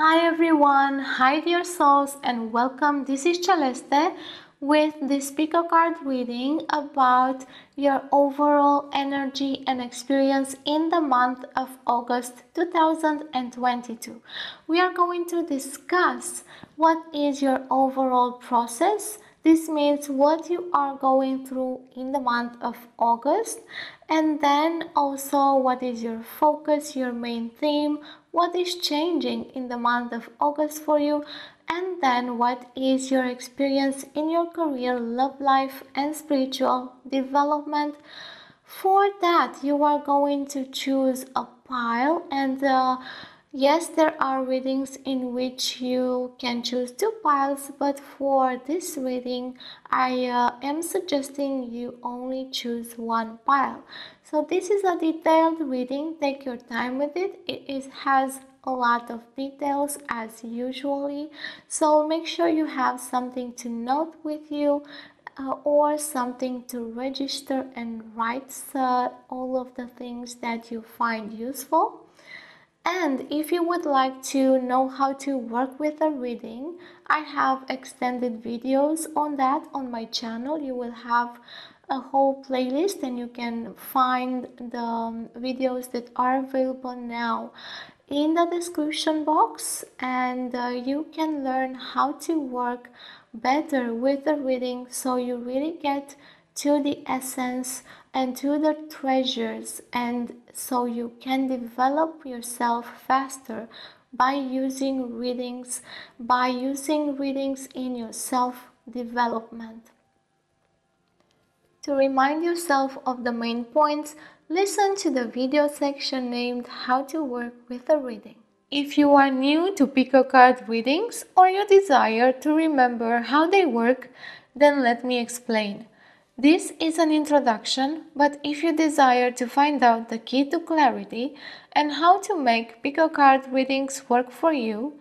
Hi everyone, hi dear souls, and welcome. This is Celeste with the speaker card reading about your overall energy and experience in the month of August 2022. We are going to discuss what is your overall process. This means what you are going through in the month of August, and then also what is your focus, your main theme, what is changing in the month of August for you, and then what is your experience in your career, love life, and spiritual development. For that, you are going to choose a pile, and yes, there are readings in which you can choose two piles, but for this reading, I am suggesting you only choose one pile. So this is a detailed reading. Take your time with it. It has a lot of details as usually, so make sure you have something to note with you, or something to register and write all of the things that you find useful. And if you would like to know how to work with a reading, I have extended videos on that on my channel. You will have a whole playlist and you can find the videos that are available now in the description box, and you can learn how to work better with the reading so you really get to the essence and to the treasures, and so you can develop yourself faster by using readings in your self development. To remind yourself of the main points, listen to the video section named How to Work with a Reading. If you are new to pick-a card readings or you desire to remember how they work, then let me explain. This is an introduction, but if you desire to find out the key to clarity and how to make pick-a card readings work for you,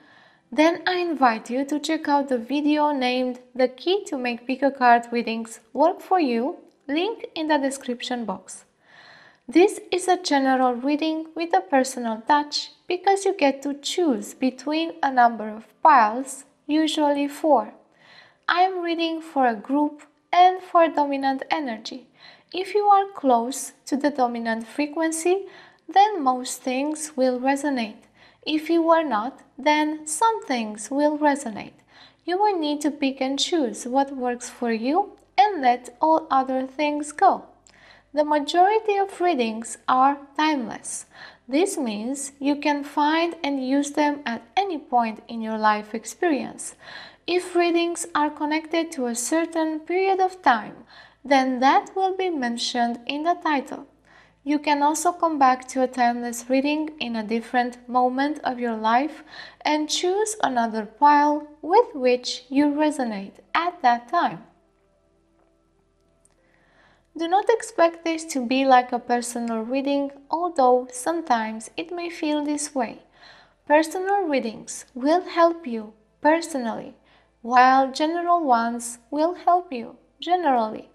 then I invite you to check out the video named The Key to Make Pick-a Card Readings Work for You, link in the description box. This is a general reading with a personal touch because you get to choose between a number of piles, usually 4. I am reading for a group and for dominant energy. If you are close to the dominant frequency, then most things will resonate. If you are not, then some things will resonate. You will need to pick and choose what works for you and let all other things go. The majority of readings are timeless. This means you can find and use them at any point in your life experience. If readings are connected to a certain period of time, then that will be mentioned in the title. You can also come back to a timeless reading in a different moment of your life and choose another pile with which you resonate at that time. Do not expect this to be like a personal reading, although sometimes it may feel this way. Personal readings will help you personally, while general ones will help you generally.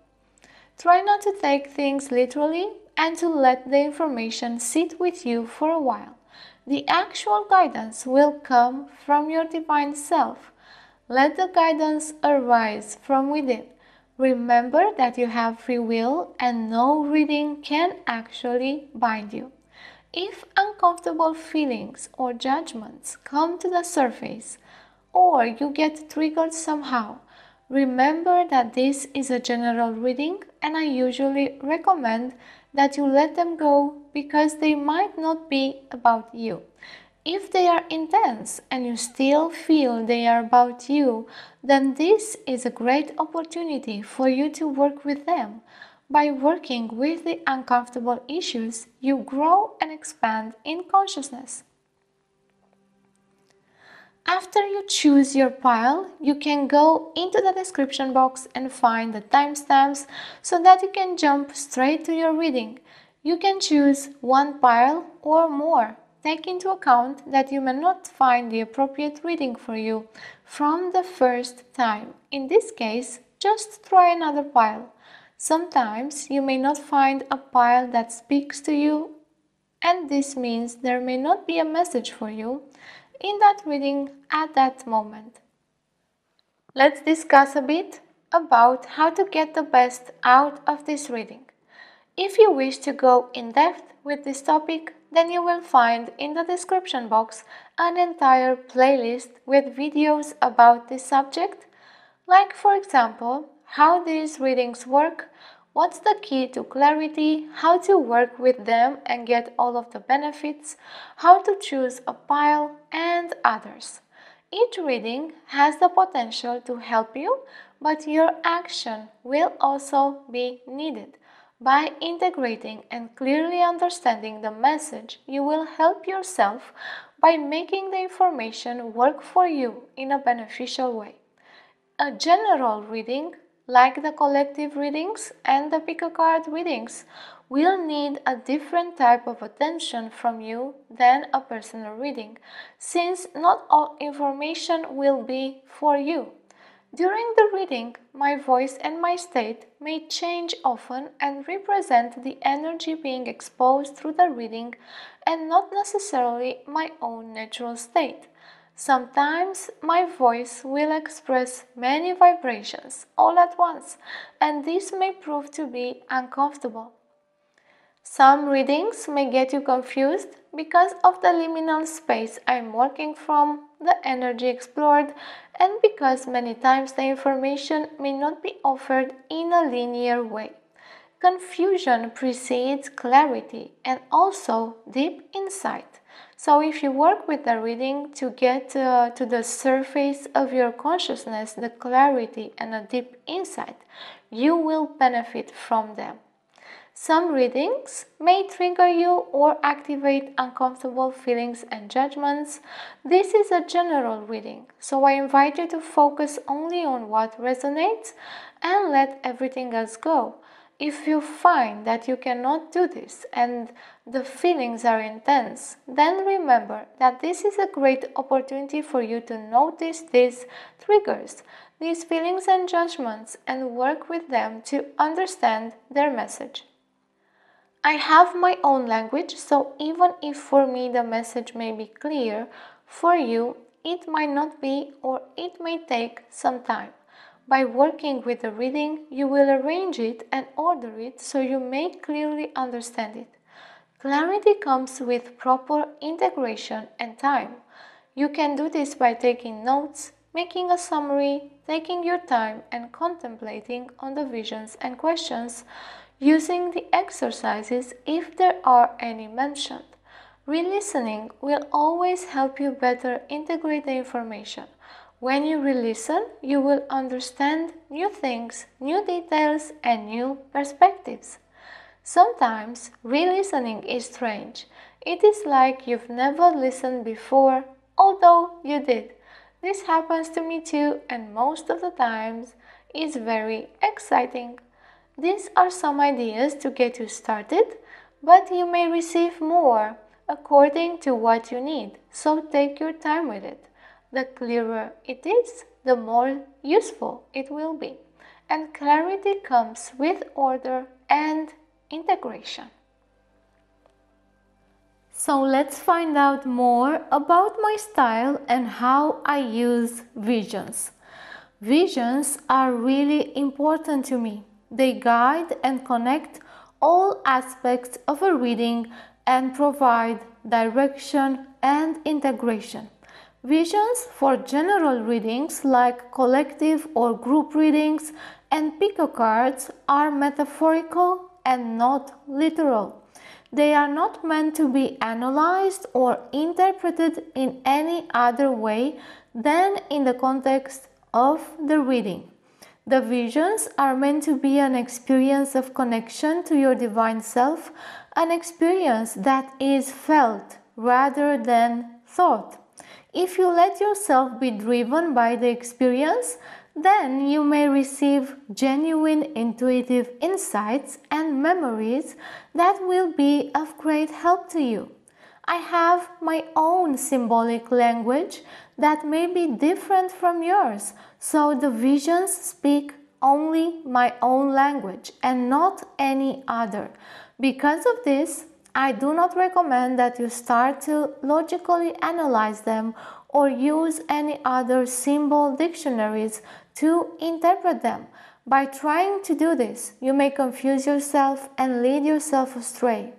Try not to take things literally and to let the information sit with you for a while. The actual guidance will come from your divine self. Let the guidance arise from within. Remember that you have free will and no reading can actually bind you. If uncomfortable feelings or judgments come to the surface, or you get triggered somehow, remember that this is a general reading and I usually recommend that you let them go because they might not be about you. If they are intense and you still feel they are about you, then this is a great opportunity for you to work with them. By working with the uncomfortable issues, you grow and expand in consciousness. After you choose your pile, you can go into the description box and find the timestamps so that you can jump straight to your reading. You can choose one pile or more. Take into account that you may not find the appropriate reading for you from the first time. In this case, just try another pile. Sometimes you may not find a pile that speaks to you, and this means there may not be a message for you. in that reading at that moment. Let's discuss a bit about how to get the best out of this reading. If you wish to go in depth with this topic, then you will find in the description box an entire playlist with videos about this subject, like for example, how these readings work, what's the key to clarity, how to work with them and get all of the benefits, how to choose a pile, and others. Each reading has the potential to help you, but your action will also be needed. By integrating and clearly understanding the message, you will help yourself by making the information work for you in a beneficial way. A general reading, like the collective readings and the pick a card readings, will need a different type of attention from you than a personal reading, since not all information will be for you. During the reading, my voice and my state may change often and represent the energy being exposed through the reading and not necessarily my own natural state. Sometimes my voice will express many vibrations all at once, and this may prove to be uncomfortable. Some readings may get you confused because of the liminal space I'm working from, the energy explored, and because many times the information may not be offered in a linear way. Confusion precedes clarity and also deep insight. So if you work with the reading to get to the surface of your consciousness, the clarity and a deep insight, you will benefit from them. Some readings may trigger you or activate uncomfortable feelings and judgments. This is a general reading, so I invite you to focus only on what resonates and let everything else go. If you find that you cannot do this and the feelings are intense, then remember that this is a great opportunity for you to notice these triggers, these feelings and judgments, and work with them to understand their message. I have my own language, so even if for me the message may be clear, for you it might not be, or it may take some time. By working with the reading, you will arrange it and order it so you may clearly understand it. Clarity comes with proper integration and time. You can do this by taking notes, making a summary, taking your time and contemplating on the visions and questions, using the exercises if there are any mentioned. Re-listening will always help you better integrate the information. When you re-listen, you will understand new things, new details, and new perspectives. Sometimes re-listening is strange. It is like you've never listened before, although you did. This happens to me too, and most of the times is very exciting. These are some ideas to get you started, but you may receive more according to what you need, so take your time with it. The clearer it is, the more useful it will be. And clarity comes with order and integration. So let's find out more about my style and how I use visions. Visions are really important to me. They guide and connect all aspects of a reading and provide direction and integration. Visions for general readings like collective or group readings and pick a cards are metaphorical and not literal. They are not meant to be analyzed or interpreted in any other way than in the context of the reading. The visions are meant to be an experience of connection to your divine self, an experience that is felt rather than thought. If you let yourself be driven by the experience, then you may receive genuine intuitive insights and memories that will be of great help to you. I have my own symbolic language that may be different from yours, so the visions speak only my own language and not any other. Because of this, I do not recommend that you start to logically analyze them or use any other symbol dictionaries to interpret them. By trying to do this, you may confuse yourself and lead yourself astray.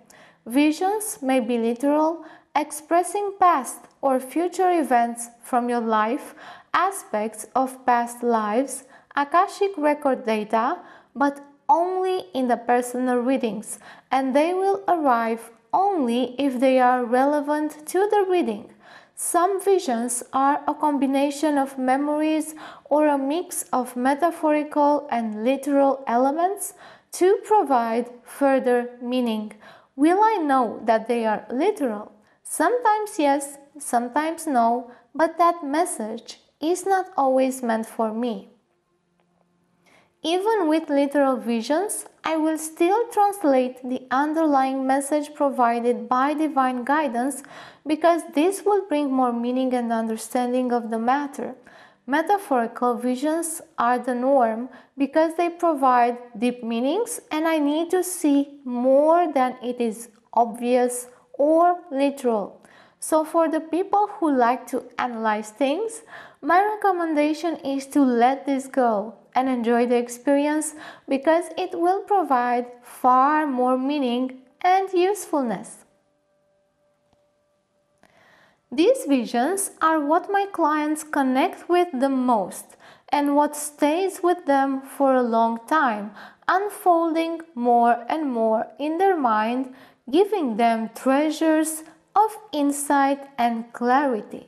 Visions may be literal, expressing past or future events from your life, aspects of past lives, Akashic record data, but only in the personal readings, and they will arrive only if they are relevant to the reading. Some visions are a combination of memories or a mix of metaphorical and literal elements to provide further meaning. Will I know that they are literal? Sometimes yes, sometimes no, but that message is not always meant for me. Even with literal visions, I will still translate the underlying message provided by divine guidance because this will bring more meaning and understanding of the matter. Metaphorical visions are the norm because they provide deep meanings and I need to see more than it is obvious or literal. So for the people who like to analyze things, my recommendation is to let this go and enjoy the experience because it will provide far more meaning and usefulness. These visions are what my clients connect with the most and what stays with them for a long time, unfolding more and more in their mind, giving them treasures of insight and clarity.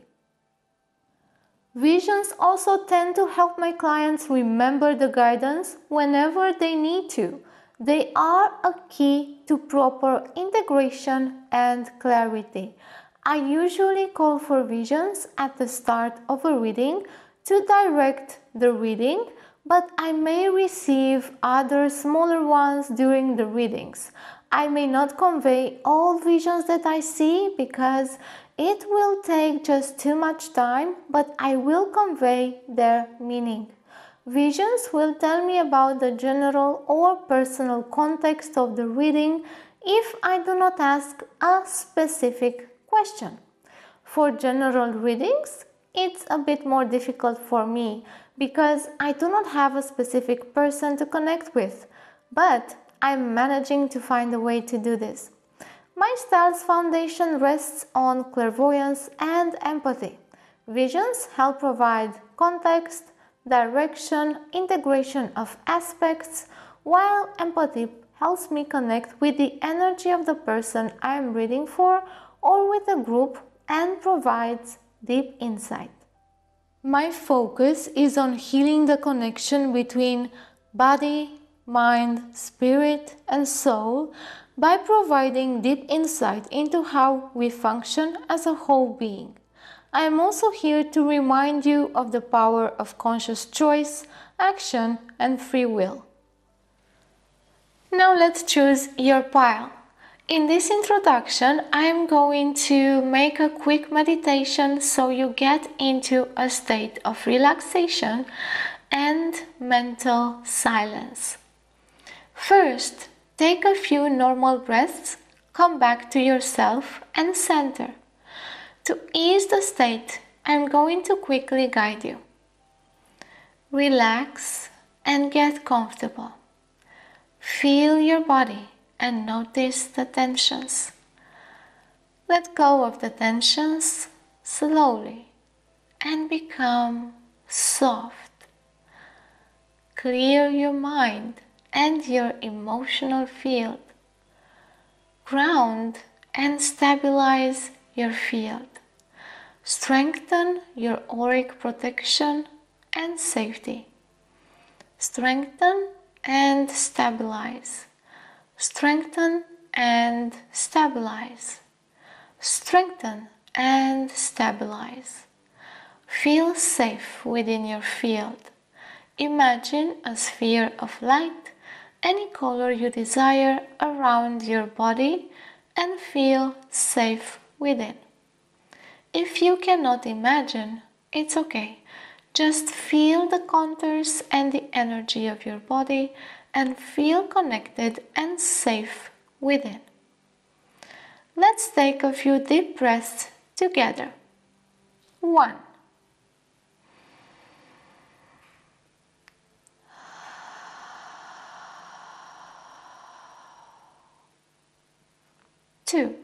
Visions also tend to help my clients remember the guidance whenever they need to. They are a key to proper integration and clarity. I usually call for visions at the start of a reading to direct the reading, but I may receive other smaller ones during the readings. I may not convey all visions that I see because it will take just too much time, but I will convey their meaning. Visions will tell me about the general or personal context of the reading if I do not ask a specific question. For general readings, it's a bit more difficult for me because I do not have a specific person to connect with, but I'm managing to find a way to do this. My style's foundation rests on clairvoyance and empathy. Visions help provide context, direction, integration of aspects, while empathy helps me connect with the energy of the person I am reading for or with a group and provides deep insight. My focus is on healing the connection between body, mind, spirit, and soul by providing deep insight into how we function as a whole being. I am also here to remind you of the power of conscious choice, action, and free will. Now let's choose your pile. In this introduction, I am going to make a quick meditation so you get into a state of relaxation and mental silence. First, take a few normal breaths, come back to yourself and center. To ease the state, I'm going to quickly guide you. Relax and get comfortable. Feel your body and notice the tensions. Let go of the tensions slowly and become soft. Clear your mind and your emotional field. Ground and stabilize your field. Strengthen your auric protection and safety. Strengthen and stabilize. Strengthen and stabilize. Strengthen and stabilize. Feel safe within your field. Imagine a sphere of light, any color you desire, around your body and feel safe within. If you cannot imagine, it's okay. Just feel the contours and the energy of your body and feel connected and safe within. Let's take a few deep breaths together. 1. 2.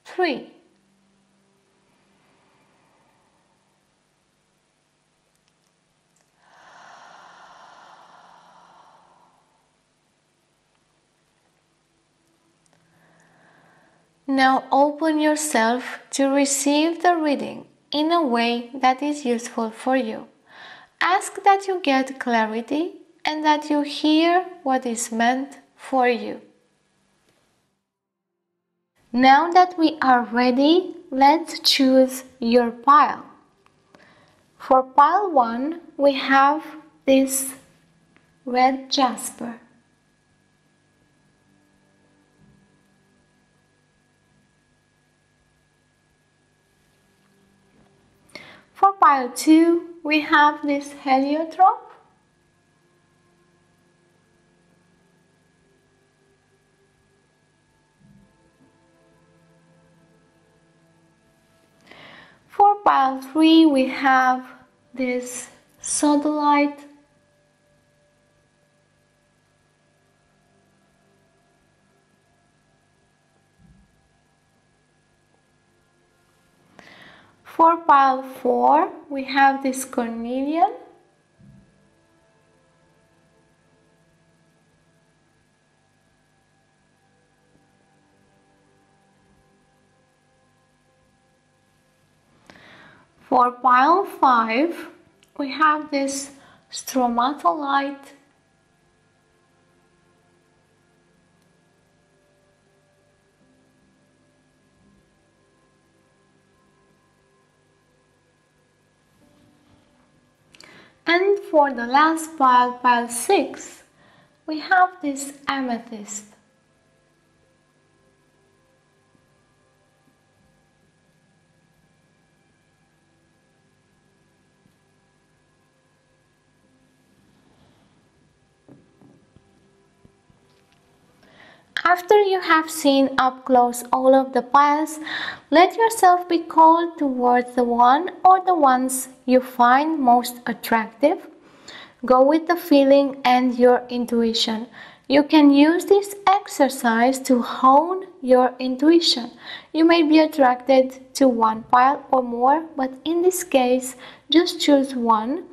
3. 'Now open yourself to receive the reading in a way that is useful for you. Ask that you get clarity and that you hear what is meant for you. Now that we are ready, let's choose your pile. For pile 1, we have this red jasper. For pile 2, we have this heliotrope. For pile 3, we have this sodalite. For pile 4, we have this cornelian. For pile 5, we have this stromatolite. And for the last pile, pile 6, we have this amethyst. After you have seen up close all of the piles, let yourself be called towards the one or the ones you find most attractive. Go with the feeling and your intuition. You can use this exercise to hone your intuition. You may be attracted to one pile or more, but in this case, just choose one.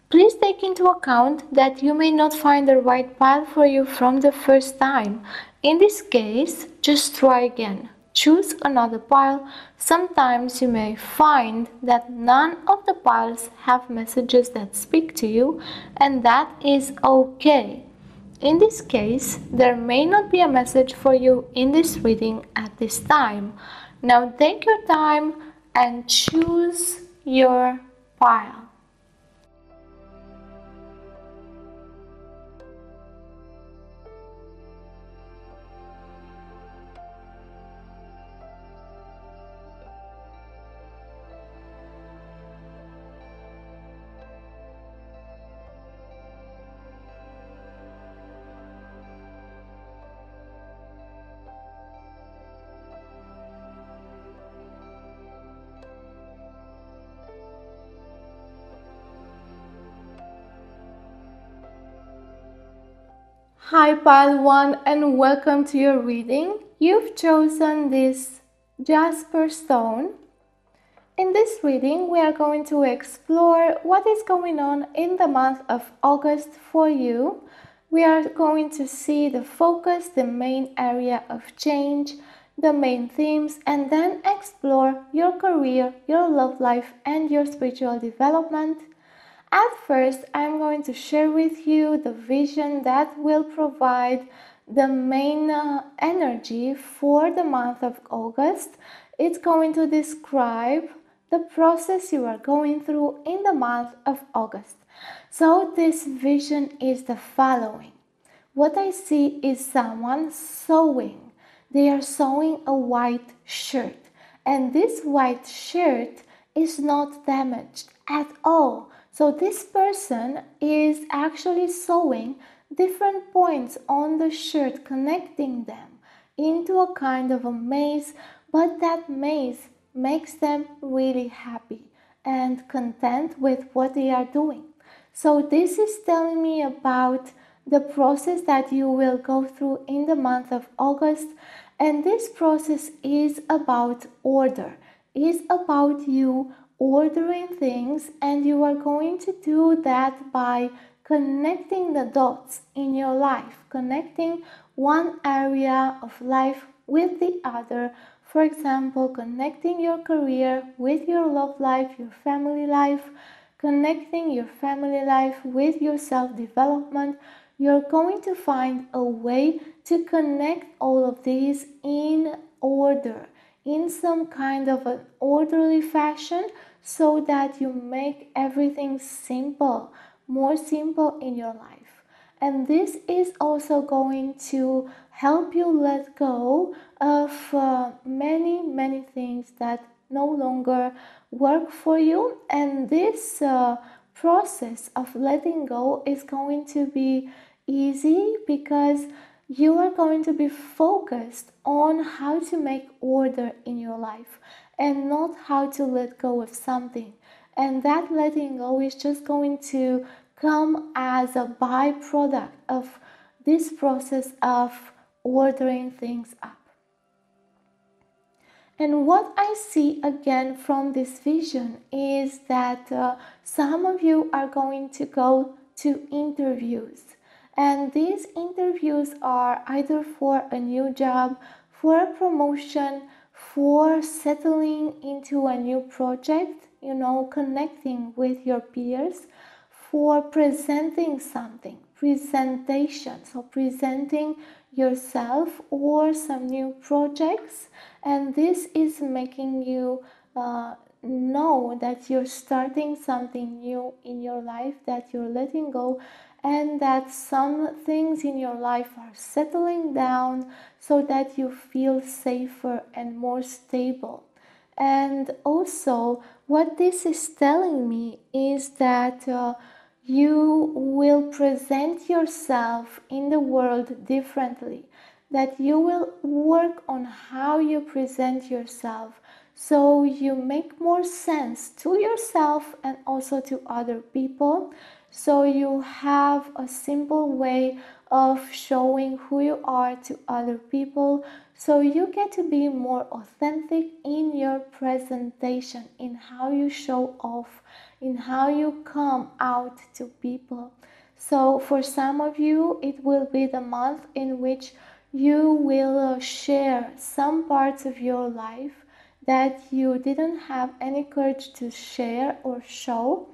Please take into account that you may not find the right pile for you from the first time. In this case, just try again. Choose another pile. Sometimes you may find that none of the piles have messages that speak to you, and that is okay. In this case, there may not be a message for you in this reading at this time. Now take your time and choose your pile. Hi pile 1 and welcome to your reading. You've chosen this jasper stone. In this reading we are going to explore what is going on in the month of August for you. We are going to see the focus, the main area of change, the main themes, and then explore your career, your love life, and your spiritual development. At first, I'm going to share with you the vision that will provide the main energy for the month of August. It's going to describe the process you are going through in the month of August. So this vision is the following. What I see is someone sewing. They are sewing a white shirt, and this white shirt is not damaged at all. So this person is actually sewing different points on the shirt, connecting them into a kind of a maze, but that maze makes them really happy and content with what they are doing. So this is telling me about the process that you will go through in the month of August, and this process is about order, is about you ordering things, and you are going to do that by connecting the dots in your life, connecting one area of life with the other. For example, connecting your career with your love life, your family life, connecting your family life with your self-development. You're going to find a way to connect all of these in order, in some kind of an orderly fashion, so that you make everything simple, more simple in your life. And this is also going to help you let go of many things that no longer work for you. And this process of letting go is going to be easy because you are going to be focused on how to make order in your life and not how to let go of something. And that letting go is just going to come as a byproduct of this process of ordering things up. And what I see again from this vision is that some of you are going to go to interviews. And these interviews are either for a new job, for a promotion, for settling into a new project, connecting with your peers, for presenting something, presentation, so presenting yourself or some new projects. And this is making you know that you're starting something new in your life, that you're letting go, and that some things in your life are settling down so that you feel safer and more stable. And also, what this is telling me is that you will present yourself in the world differently, that you will work on how you present yourself so you make more sense to yourself and also to other people. So you have a simple way of showing who you are to other people, so you get to be more authentic in your presentation, in how you show off, in how you come out to people. So for some of you, it will be the month in which you will share some parts of your life that you didn't have any courage to share or show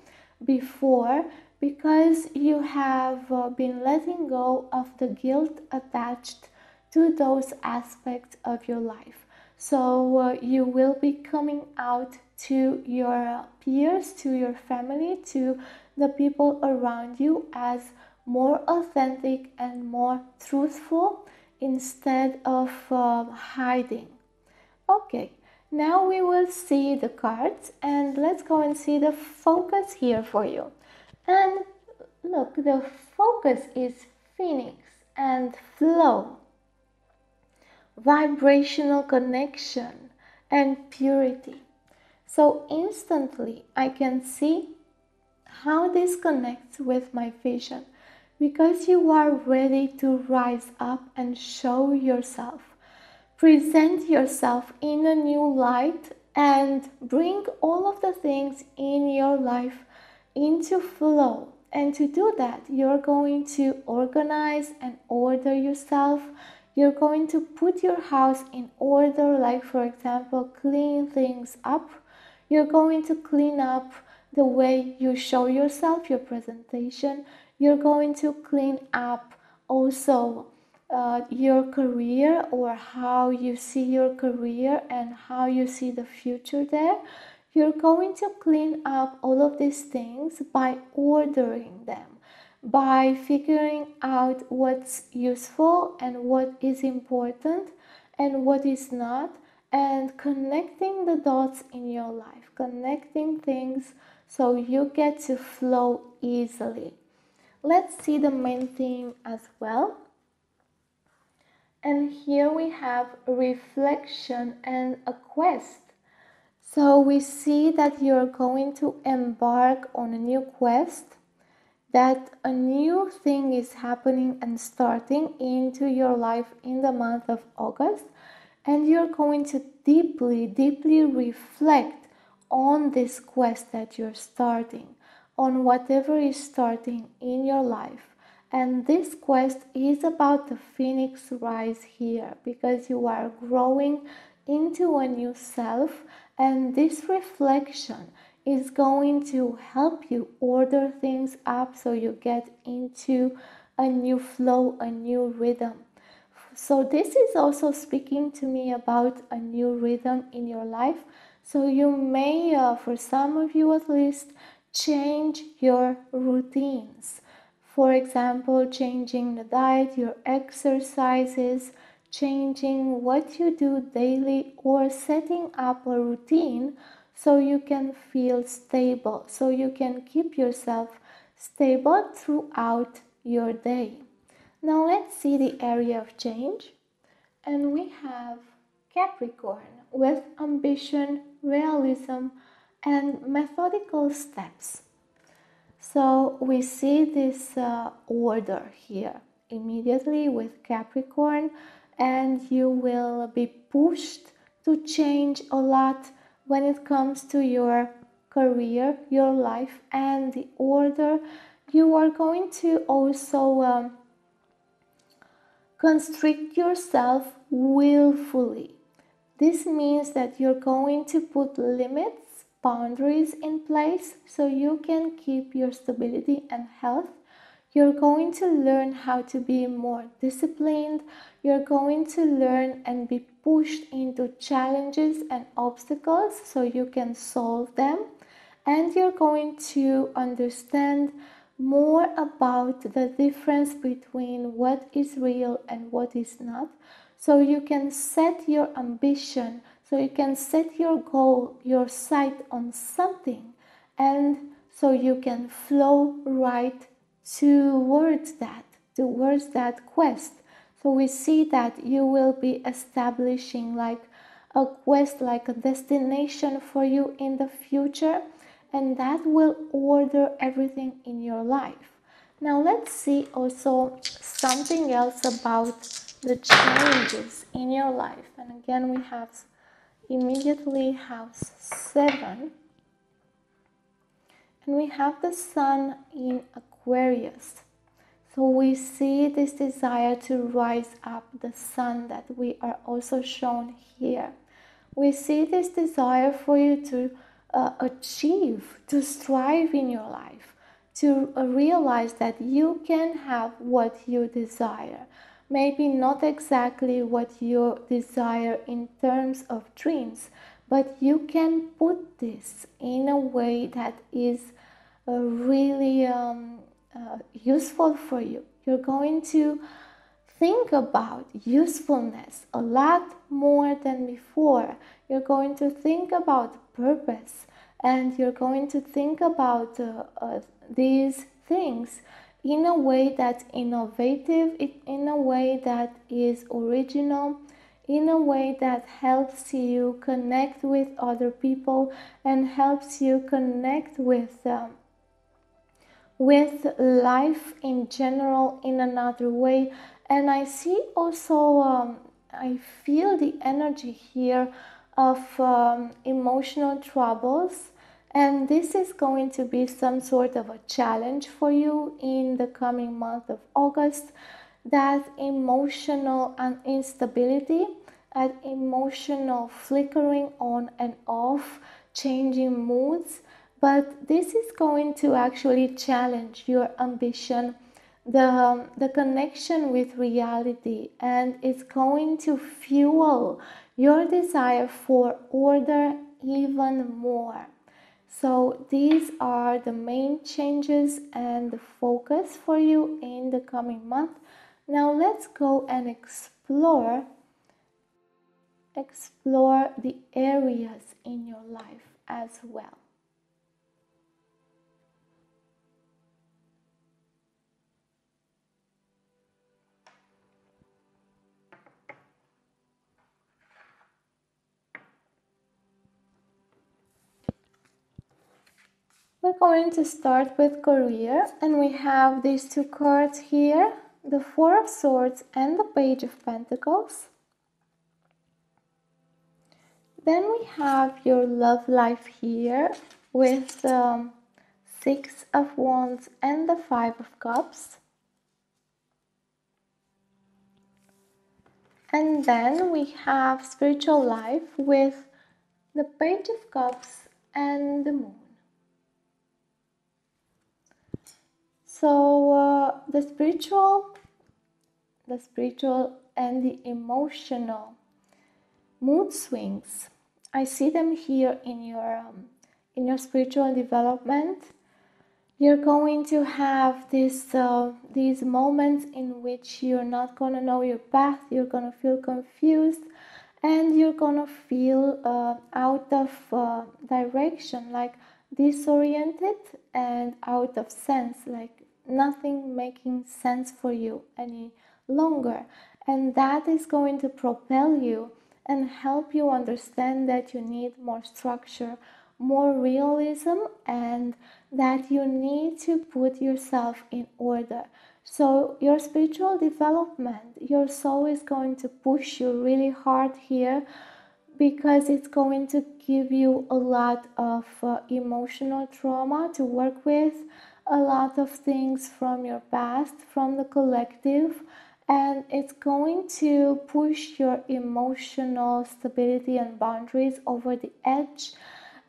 before, because you have been letting go of the guilt attached to those aspects of your life. So you will be coming out to your peers, to your family, to the people around you as more authentic and more truthful instead of hiding. Okay, now we will see the cards, and let's go and see the focus here for you. And look, the focus is Phoenix and flow, vibrational connection, and purity. So instantly I can see how this connects with my vision, because you are ready to rise up and show yourself. Present yourself in a new light and bring all of the things in your life into flow. And to do that, you're going to organize and order yourself. You're going to put your house in order, like for example, clean things up. You're going to clean up the way you show yourself, your presentation. You're going to clean up also your career, or how you see your career and how you see the future there. You're going to clean up all of these things by ordering them, by figuring out what's useful and what is important and what is not, and connecting the dots in your life, connecting things so you get to flow easily. Let's see the main theme as well. And here we have reflection and a quest. So we see that you're going to embark on a new quest, that a new thing is happening and starting into your life in the month of August, and you're going to deeply reflect on this quest that you're starting, on whatever is starting in your life. And this quest is about the phoenix rise here, because you are growing into a new self, and this reflection is going to help you order things up so you get into a new flow, a new rhythm. So this is also speaking to me about a new rhythm in your life. So you may, for some of you at least, change your routines. For example, changing the diet, your exercises, changing what you do daily, or setting up a routine so you can feel stable, so you can keep yourself stable throughout your day. Now let's see the area of change. And we have Capricorn with ambition, realism, and methodical steps. So we see this order here immediately with Capricorn, and you will be pushed to change a lot when it comes to your career, your life, and the order. You are going to also constrict yourself willfully. This means that you're going to put limits, boundaries in place so you can keep your stability and health. You're going to learn how to be more disciplined. You're going to learn and be pushed into challenges and obstacles so you can solve them. And you're going to understand more about the difference between what is real and what is not, so you can set your ambition, so you can set your goal, your sight on something, and so you can flow right towards that quest. So we see that you will be establishing like a quest, like a destination for you in the future, and that will order everything in your life. Now let's see also something else about the changes in your life. And again, we have immediately house 7, and we have the sun in Aquarius. So we see this desire to rise up, the sun that we are also shown here. We see this desire for you to achieve, to strive in your life, to realize that you can have what you desire. Maybe not exactly what you desire in terms of dreams, but you can put this in a way that is really useful for you. You're going to think about usefulness a lot more than before. You're going to think about purpose, and you're going to think about these things in a way that's innovative, in a way that is original, in a way that helps you connect with other people and helps you connect with life in general in another way. And I see also, I feel the energy here of emotional troubles, and this is going to be some sort of a challenge for you in the coming month of August. That emotional instability, that emotional flickering on and off, changing moods. But this is going to actually challenge your ambition, the connection with reality, and it's going to fuel your desire for order even more. So these are the main changes and the focus for you in the coming month. Now let's go and explore explore the areas in your life as well. We're going to start with career, and we have these two cards here, the Four of Swords and the Page of Pentacles. Then we have your love life here with the Six of Wands and the Five of Cups. And then we have spiritual life with the Page of Cups and the Moon. So the spiritual and the emotional mood swings, I see them here in your spiritual development. You're going to have these moments in which you're not going to know your path, you're going to feel confused, and you're going to feel out of direction, like disoriented and out of sense, like nothing making sense for you any longer. And that is going to propel you and help you understand that you need more structure, more realism, and that you need to put yourself in order. So your spiritual development, your soul is going to push you really hard here, because it's going to give you a lot of emotional trauma to work with, a lot of things from your past, from the collective, and it's going to push your emotional stability and boundaries over the edge.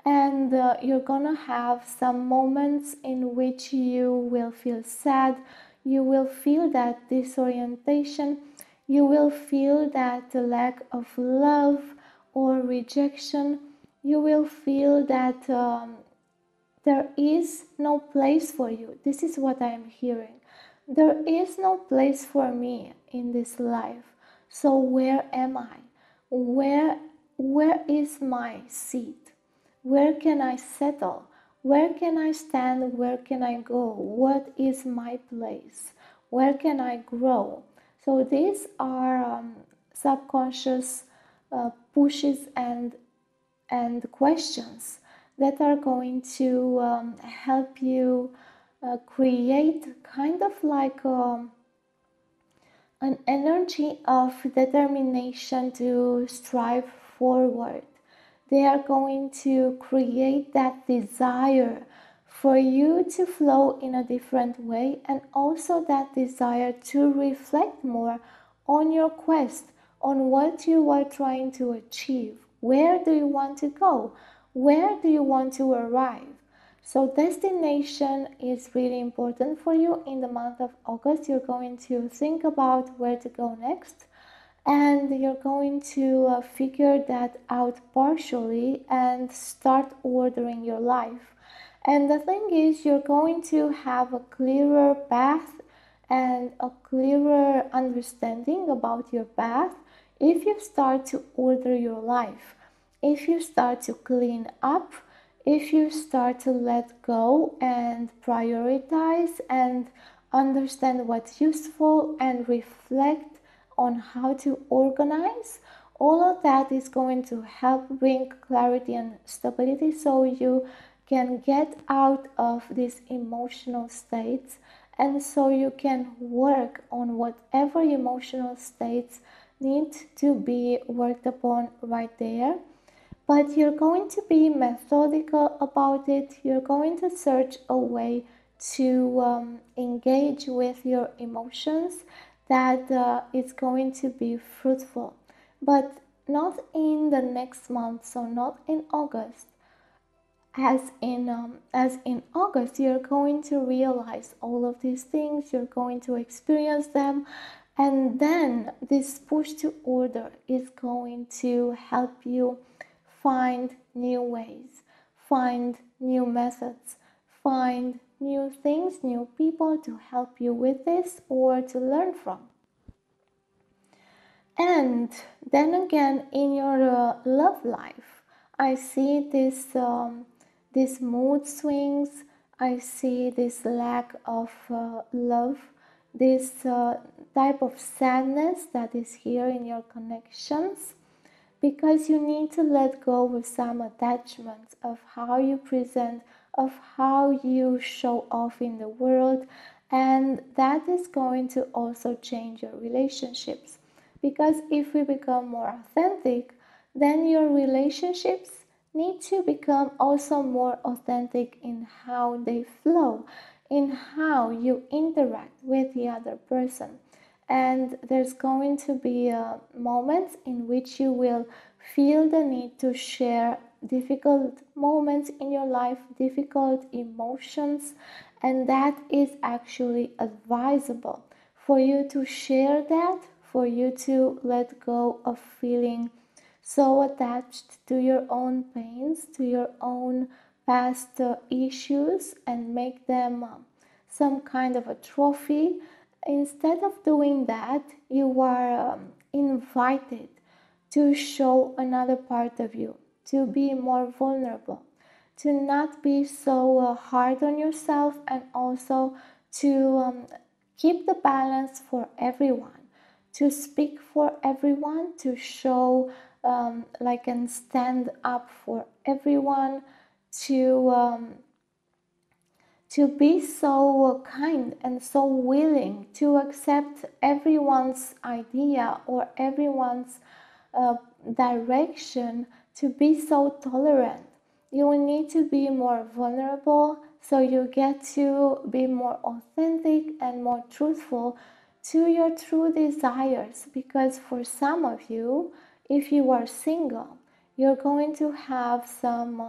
And you're gonna have some moments in which you will feel sad, you will feel that disorientation, you will feel that lack of love or rejection, you will feel that there is no place for you. This is what I am hearing. There is no place for me in this life. So where am I? Where is my seat? Where can I settle? Where can I stand? Where can I go? What is my place? Where can I grow? So these are subconscious pushes and questions that are going to help you create kind of like an energy of determination to strive forward. They are going to create that desire for you to flow in a different way, and also that desire to reflect more on your quest, on what you are trying to achieve. Where do you want to go? Where do you want to arrive? So destination is really important for you in the month of August. You're going to think about where to go next, and you're going to figure that out partially and start ordering your life. And the thing is, you're going to have a clearer path and a clearer understanding about your path if you start to order your life, if you start to clean up, if you start to let go and prioritize and understand what's useful and reflect on how to organize. All of that is going to help bring clarity and stability, so you can get out of these emotional states, and so you can work on whatever emotional states need to be worked upon right there. But you're going to be methodical about it. You're going to search a way to engage with your emotions that is going to be fruitful, but not in the next month, so not in August. As in August, you're going to realize all of these things, you're going to experience them, and then this push to order is going to help you find new ways, find new methods, find new things, new people to help you with this or to learn from. And then again, in your love life, I see this mood swings. I see this lack of love, this type of sadness that is here in your connections, because you need to let go with some attachments of how you present, of how you show off in the world, and that is going to also change your relationships. Because if we become more authentic, then your relationships need to become also more authentic in how they flow, in how you interact with the other person. And there's going to be moments in which you will feel the need to share difficult moments in your life, difficult emotions, and that is actually advisable for you to share that, for you to let go of feeling so attached to your own pains, to your own past issues, and make them some kind of a trophy. Instead of doing that, you are invited to show another part of you, to be more vulnerable, to not be so hard on yourself, and also to keep the balance for everyone, to speak for everyone, to show and stand up for everyone, to to be so kind and so willing to accept everyone's idea or everyone's uh, direction, to be so tolerant. You will need to be more vulnerable so you get to be more authentic and more truthful to your true desires. Because for some of you, if you are single, you're going to have some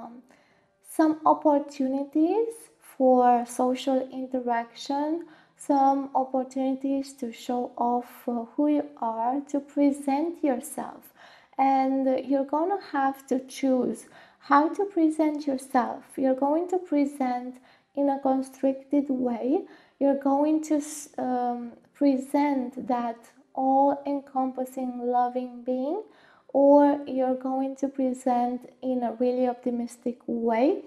opportunities for social interaction, some opportunities to show off who you are, to present yourself. And you're going to have to choose how to present yourself. You're going to present in a constricted way. You're going to present that all encompassing loving being, or you're going to present in a really optimistic way,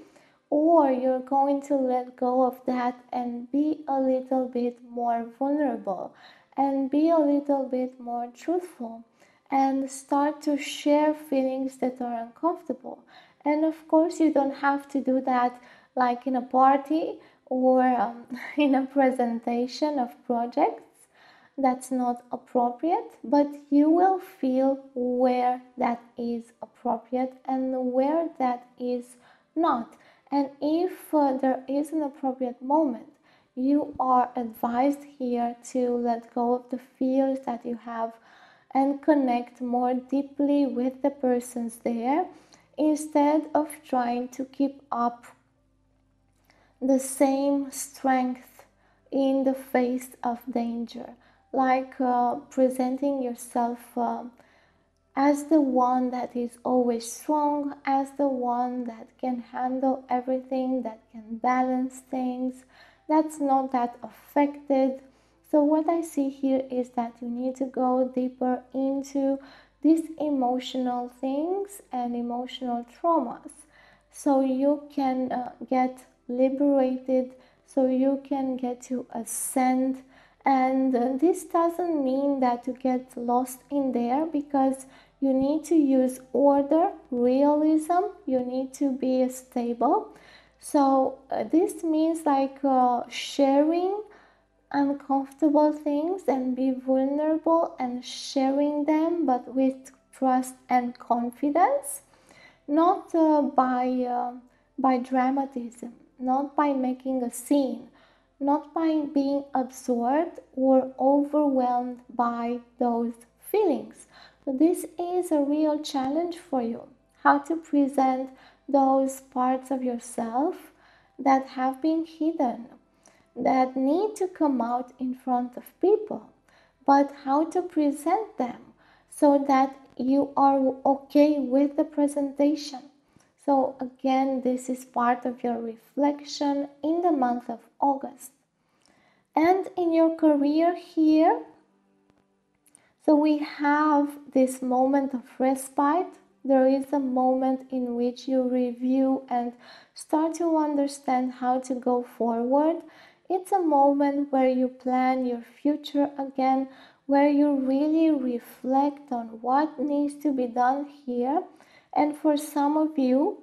or you're going to let go of that and be a little bit more vulnerable and be a little bit more truthful and start to share feelings that are uncomfortable. And of course, you don't have to do that like in a party or in a presentation of projects. That's not appropriate, but you will feel where that is appropriate and where that is not. And if there is an appropriate moment, you are advised here to let go of the fears that you have and connect more deeply with the persons there, instead of trying to keep up the same strength in the face of danger, like presenting yourself as the one that is always strong, as the one that can handle everything, that can balance things, that's not that affected. So what I see here is that you need to go deeper into these emotional things and emotional traumas, so you can get liberated, so you can get to ascend. And this doesn't mean that you get lost in there, because you need to use order, realism, you need to be stable. So this means sharing uncomfortable things and be vulnerable and sharing them, but with trust and confidence, not by dramatism, not by making a scene, not by being absorbed or overwhelmed by those feelings. So this is a real challenge for you, how to present those parts of yourself that have been hidden, that need to come out in front of people, but how to present them so that you are okay with the presentation. So again, this is part of your reflection in the month of August. And in your career here, So we have this moment of respite. There is a moment in which you review and start to understand how to go forward. It's a moment where you plan your future again, where you really reflect on what needs to be done here. And for some of you,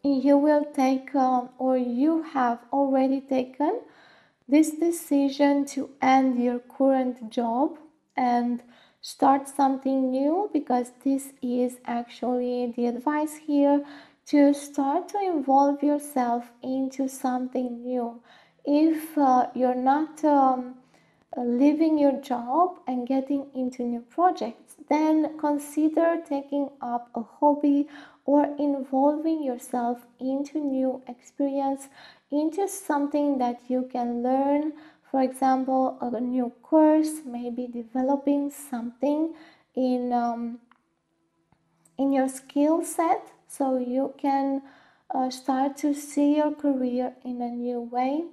you will take or you have already taken this decision to end your current job and start something new, because this is actually the advice here, to start to involve yourself into something new. If you're not leaving your job and getting into new projects, then consider taking up a hobby or involving yourself into new experience, into something that you can learn. For example, a new course, maybe developing something in your skill set, so you can start to see your career in a new way.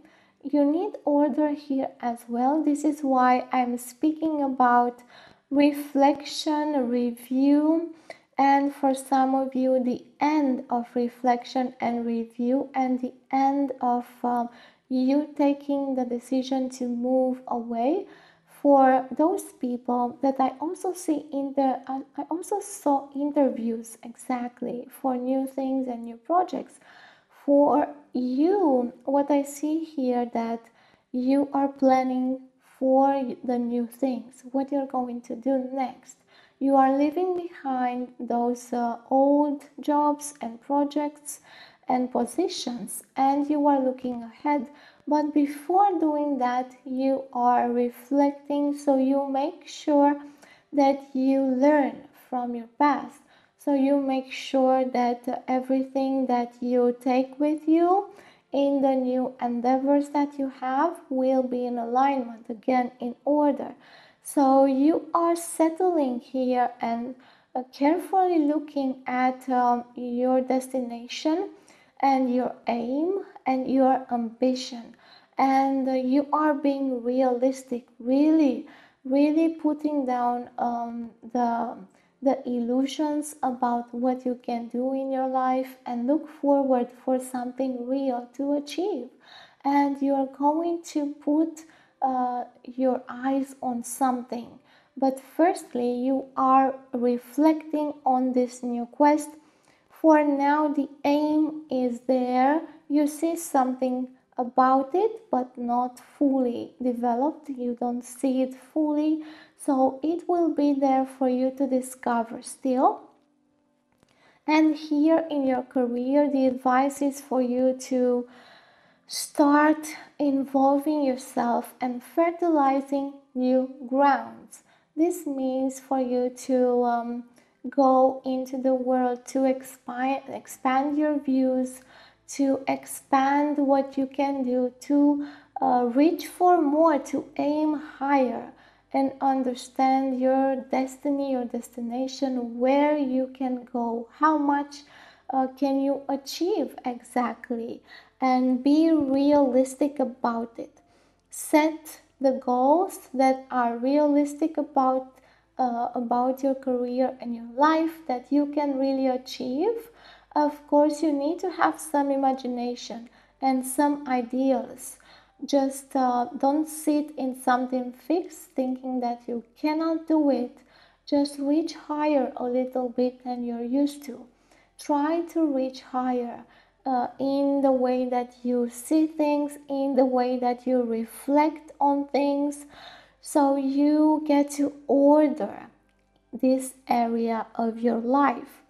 You need order here as well. This is why I'm speaking about reflection, review, and for some of you, the end of reflection and review, and the end of you taking the decision to move away. For those people that I also see I also saw interviews exactly for new things and new projects. For you, what I see here, that you are planning for the new things, what you're going to do next. You are leaving behind those old jobs and projects and positions, and you are looking ahead. But before doing that, you are reflecting, so you make sure that you learn from your past. So you make sure that everything that you take with you in the new endeavors that you have will be in alignment, again, in order. So you are settling here and carefully looking at your destination and your aim and your ambition, and you are being realistic, really putting down the illusions about what you can do in your life, and look forward for something real to achieve. And you are going to put your eyes on something. But firstly, you are reflecting on this new quest. For now, the aim is there. You see something about it, but not fully developed. You don't see it fully. So it will be there for you to discover still. And here in your career, the advice is for you to start involving yourself and fertilizing new grounds. This means for you to go into the world, to expand your views, to expand what you can do, to reach for more, to aim higher, and understand your destiny, your destination, where you can go, how much can you achieve exactly, and be realistic about it. Set the goals that are realistic about your career and your life, that you can really achieve. Of course, you need to have some imagination and some ideals. Just don't sit in something fixed thinking that you cannot do it. Just reach higher a little bit than you're used to. Try to reach higher in the way that you see things, in the way that you reflect on things, so you get to order this area of your life.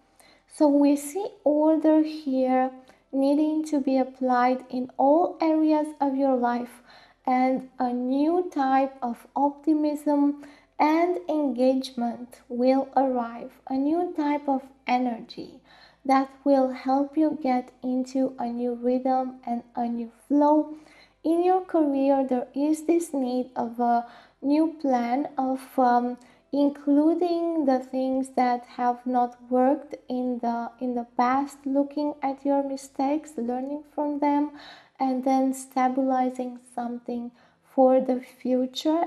So we see order here needing to be applied in all areas of your life, and a new type of optimism and engagement will arrive, a new type of energy that will help you get into a new rhythm and a new flow. In your career, there is this need of a new plan of including the things that have not worked in the past, looking at your mistakes, learning from them, and then stabilizing something for the future.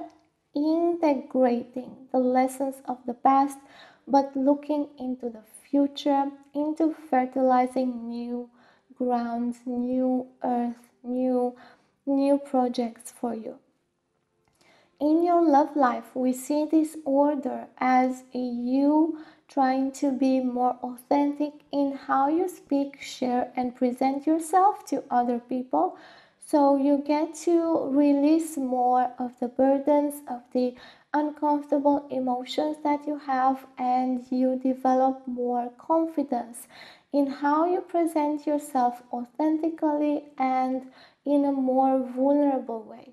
integrating the lessons of the past, but looking into the future, into fertilizing new grounds, new earth, new projects for you. In your love life, we see this order as you trying to be more authentic in how you speak, share, and present yourself to other people. So you get to release more of the burdens, of the uncomfortable emotions that you have, and you develop more confidence in how you present yourself authentically and in a more vulnerable way.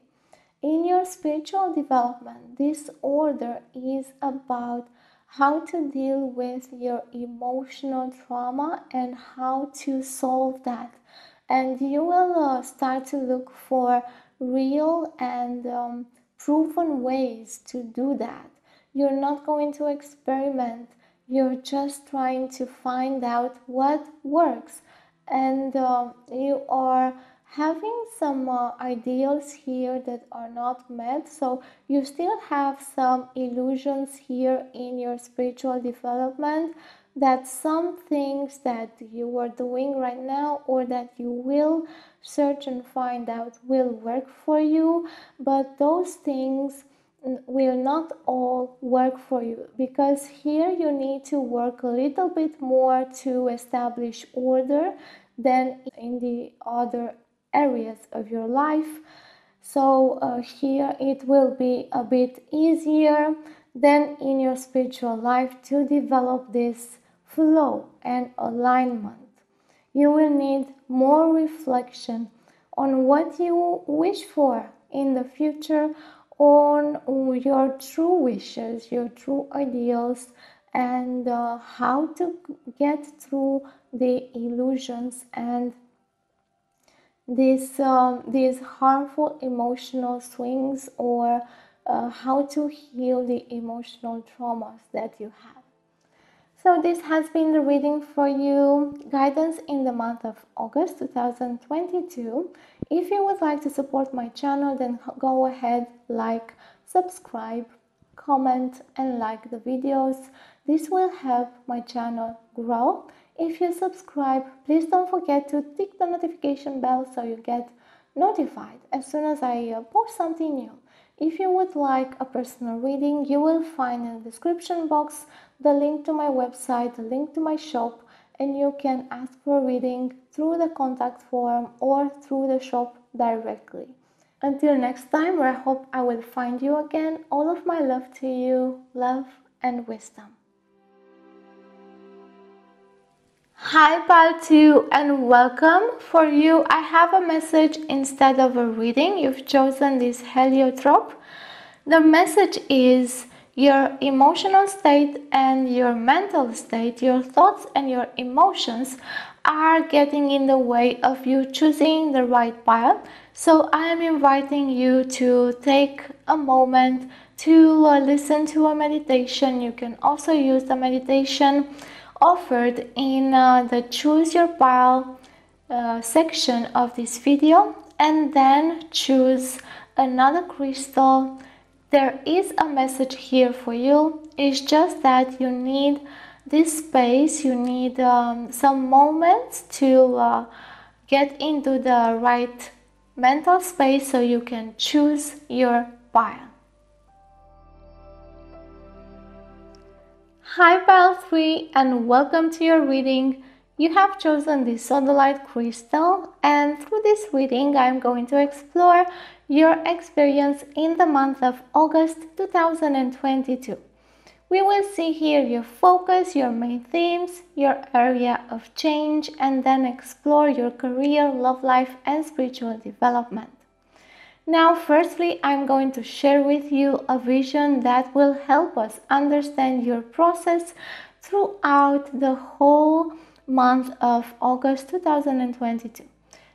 In your spiritual development, this order is about how to deal with your emotional trauma and how to solve that. And you will start to look for real and proven ways to do that. You're not going to experiment, you're just trying to find out what works. And you are having some ideals here that are not met, so you still have some illusions here in your spiritual development, that some things that you are doing right now or that you will search and find out will work for you, but those things will not all work for you, because here you need to work a little bit more to establish order than in the other areas of your life. So here it will be a bit easier than in your spiritual life to develop this flow and alignment. You will need more reflection on what you wish for in the future, on your true wishes, your true ideals, and how to get through the illusions and these harmful emotional swings, or how to heal the emotional traumas that you have. So this has been the reading for you, guidance in the month of August 2022. If you would like to support my channel, then go ahead, like, subscribe, comment, and like the videos. This will help my channel grow. If you subscribe, please don't forget to tick the notification bell so you get notified as soon as I post something new. If you would like a personal reading, you will find in the description box the link to my website, the link to my shop, and you can ask for a reading through the contact form or through the shop directly. Until next time, where I hope I will find you again, all of my love to you, love and wisdom. Hi Pal 2 and welcome. For you, I have a message instead of a reading. You've chosen this heliotrope. The message is your emotional state and your mental state, your thoughts and your emotions are getting in the way of you choosing the right pile. So I am inviting you to take a moment to listen to a meditation. You can also use the meditation offered in the choose your pile section of this video, and then choose another crystal. There is a message here for you. It's just that you need this space, you need some moments to get into the right mental space so you can choose your pile. Hi Pile 3 and welcome to your reading. You have chosen the sodalite crystal, and through this reading I'm going to explore your experience in the month of August 2022. We will see here your focus, your main themes, your area of change, and then explore your career, love life, and spiritual development. Now, firstly, I'm going to share with you a vision that will help us understand your process throughout the whole month of August 2022.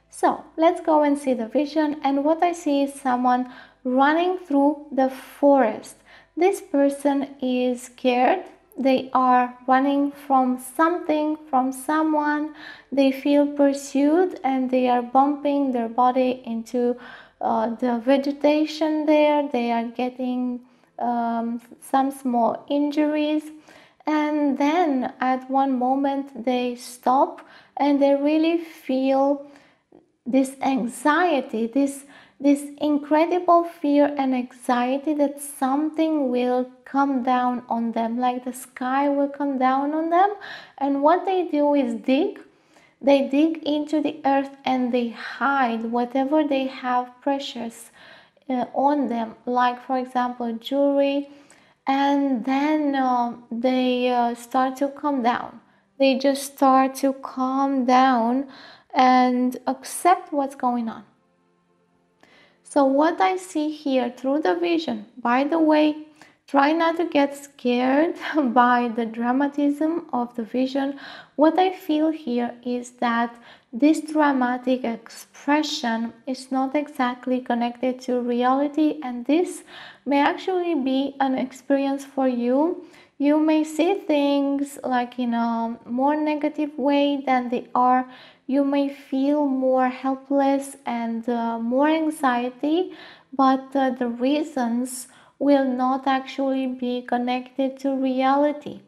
So, let's go and see the vision, and what I see is someone running through the forest. This person is scared. They are running from something, from someone. They feel pursued and they are bumping their body into the vegetation there. They are getting some small injuries, and then at one moment they stop and they really feel this anxiety, this incredible fear and anxiety that something will come down on them, like the sky will come down on them. And what they do is they dig into the earth and they hide whatever they have precious on them, like for example jewelry, and then they start to calm down. They just start to calm down and accept what's going on. So what I see here through the vision, by the way, try not to get scared by the dramatism of the vision. What I feel here is that this dramatic expression is not exactly connected to reality, and this may actually be an experience for you. You may see things like in a more negative way than they are. You may feel more helpless and more anxiety, but the reasons will not actually be connected to reality.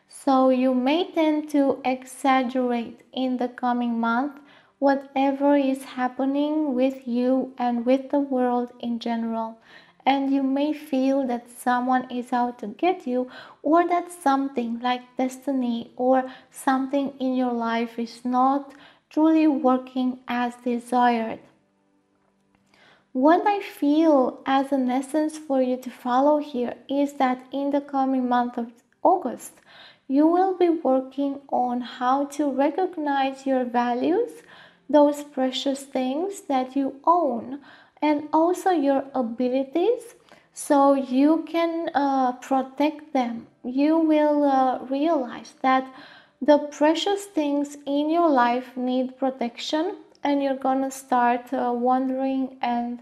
So you may tend to exaggerate in the coming month whatever is happening with you and with the world in general. And you may feel that someone is out to get you, or that something like destiny or something in your life is not truly working as desired. What I feel as an essence for you to follow here is that in the coming month of August, you will be working on how to recognize your values, those precious things that you own, and also your abilities, so you can protect them. You will realize that the precious things in your life need protection, and you're gonna start wondering and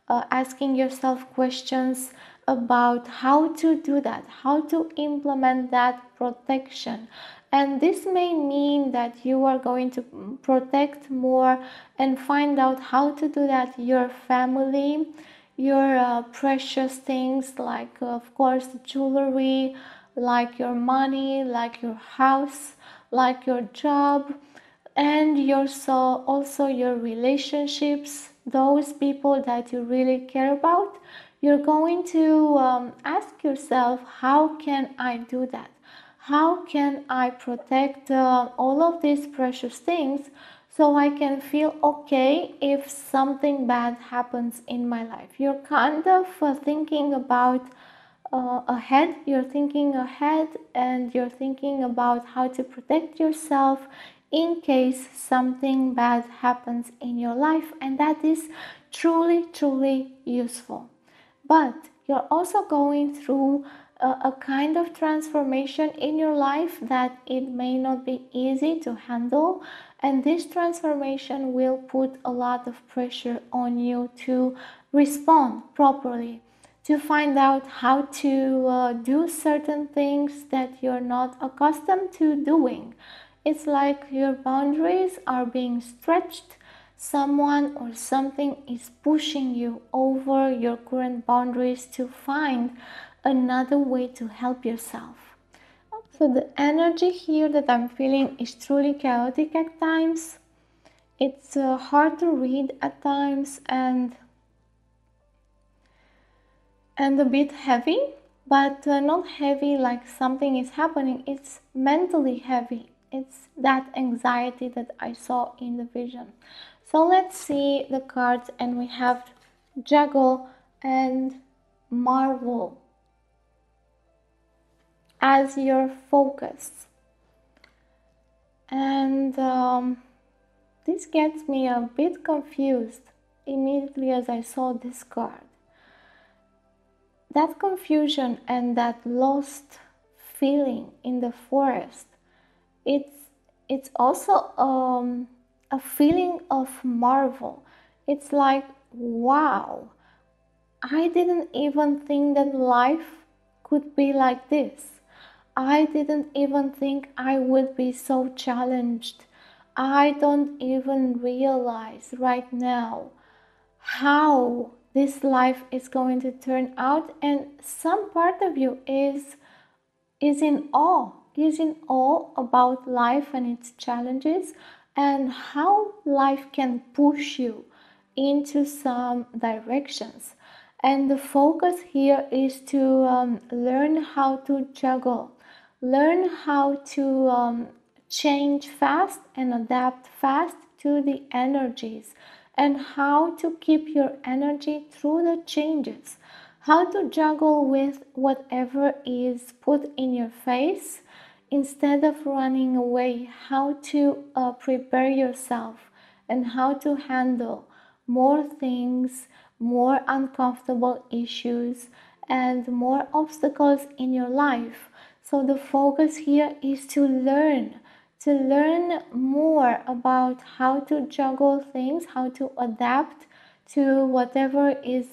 asking yourself questions about how to do that, how to implement that protection. And this may mean that you are going to protect more and find out how to do that your family, your precious things, like of course jewelry, like your money, like your house, like your job, and your soul, also your relationships, those people that you really care about. You're going to ask yourself, how can I do that? How can I protect all of these precious things so I can feel okay if something bad happens in my life? You're kind of thinking about ahead. You're thinking ahead, and you're thinking about how to protect yourself in case something bad happens in your life, and that is truly useful. But you're also going through a kind of transformation in your life that it may not be easy to handle, and this transformation will put a lot of pressure on you to respond properly, to find out how to do certain things that you're not accustomed to doing. It's like your boundaries are being stretched. Someone or something is pushing you over your current boundaries to find another way to help yourself. So the energy here that I'm feeling is truly chaotic at times. It's hard to read at times, and a bit heavy, but not heavy like something is happening. It's mentally heavy. It's that anxiety that I saw in the vision. So let's see the cards, and we have juggle and marvel as your focus. And this gets me a bit confused immediately as I saw this card. That confusion and that lost feeling in the forest, it's also a feeling of marvel. It's like, wow, I didn't even think that life could be like this. I didn't even think I would be so challenged. I don't even realize right now how this life is going to turn out, and some part of you is in awe about life and its challenges, and how life can push you into some directions. And the focus here is to learn how to juggle, learn how to change fast and adapt fast to the energies, and how to keep your energy through the changes, how to juggle with whatever is put in your face instead of running away, how to prepare yourself, and how to handle more things, more uncomfortable issues, and more obstacles in your life. So the focus here is to learn more about how to juggle things, how to adapt to whatever is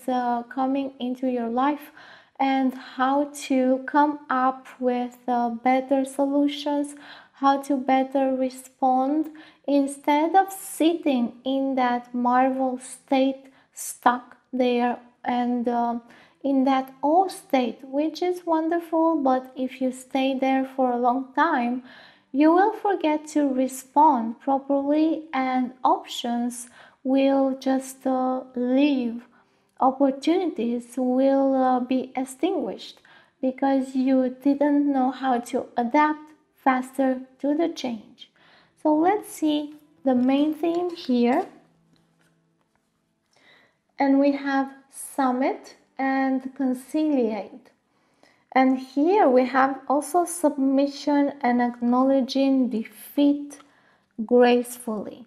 coming into your life, and how to come up with better solutions, how to better respond instead of sitting in that marvel state, stuck there, and in that awe state, which is wonderful, but if you stay there for a long time, you will forget to respond properly, and options will just leave. Opportunities will be extinguished because you didn't know how to adapt faster to the change. So let's see the main theme here. And we have summit and conciliate. And here we have also submission and acknowledging defeat gracefully.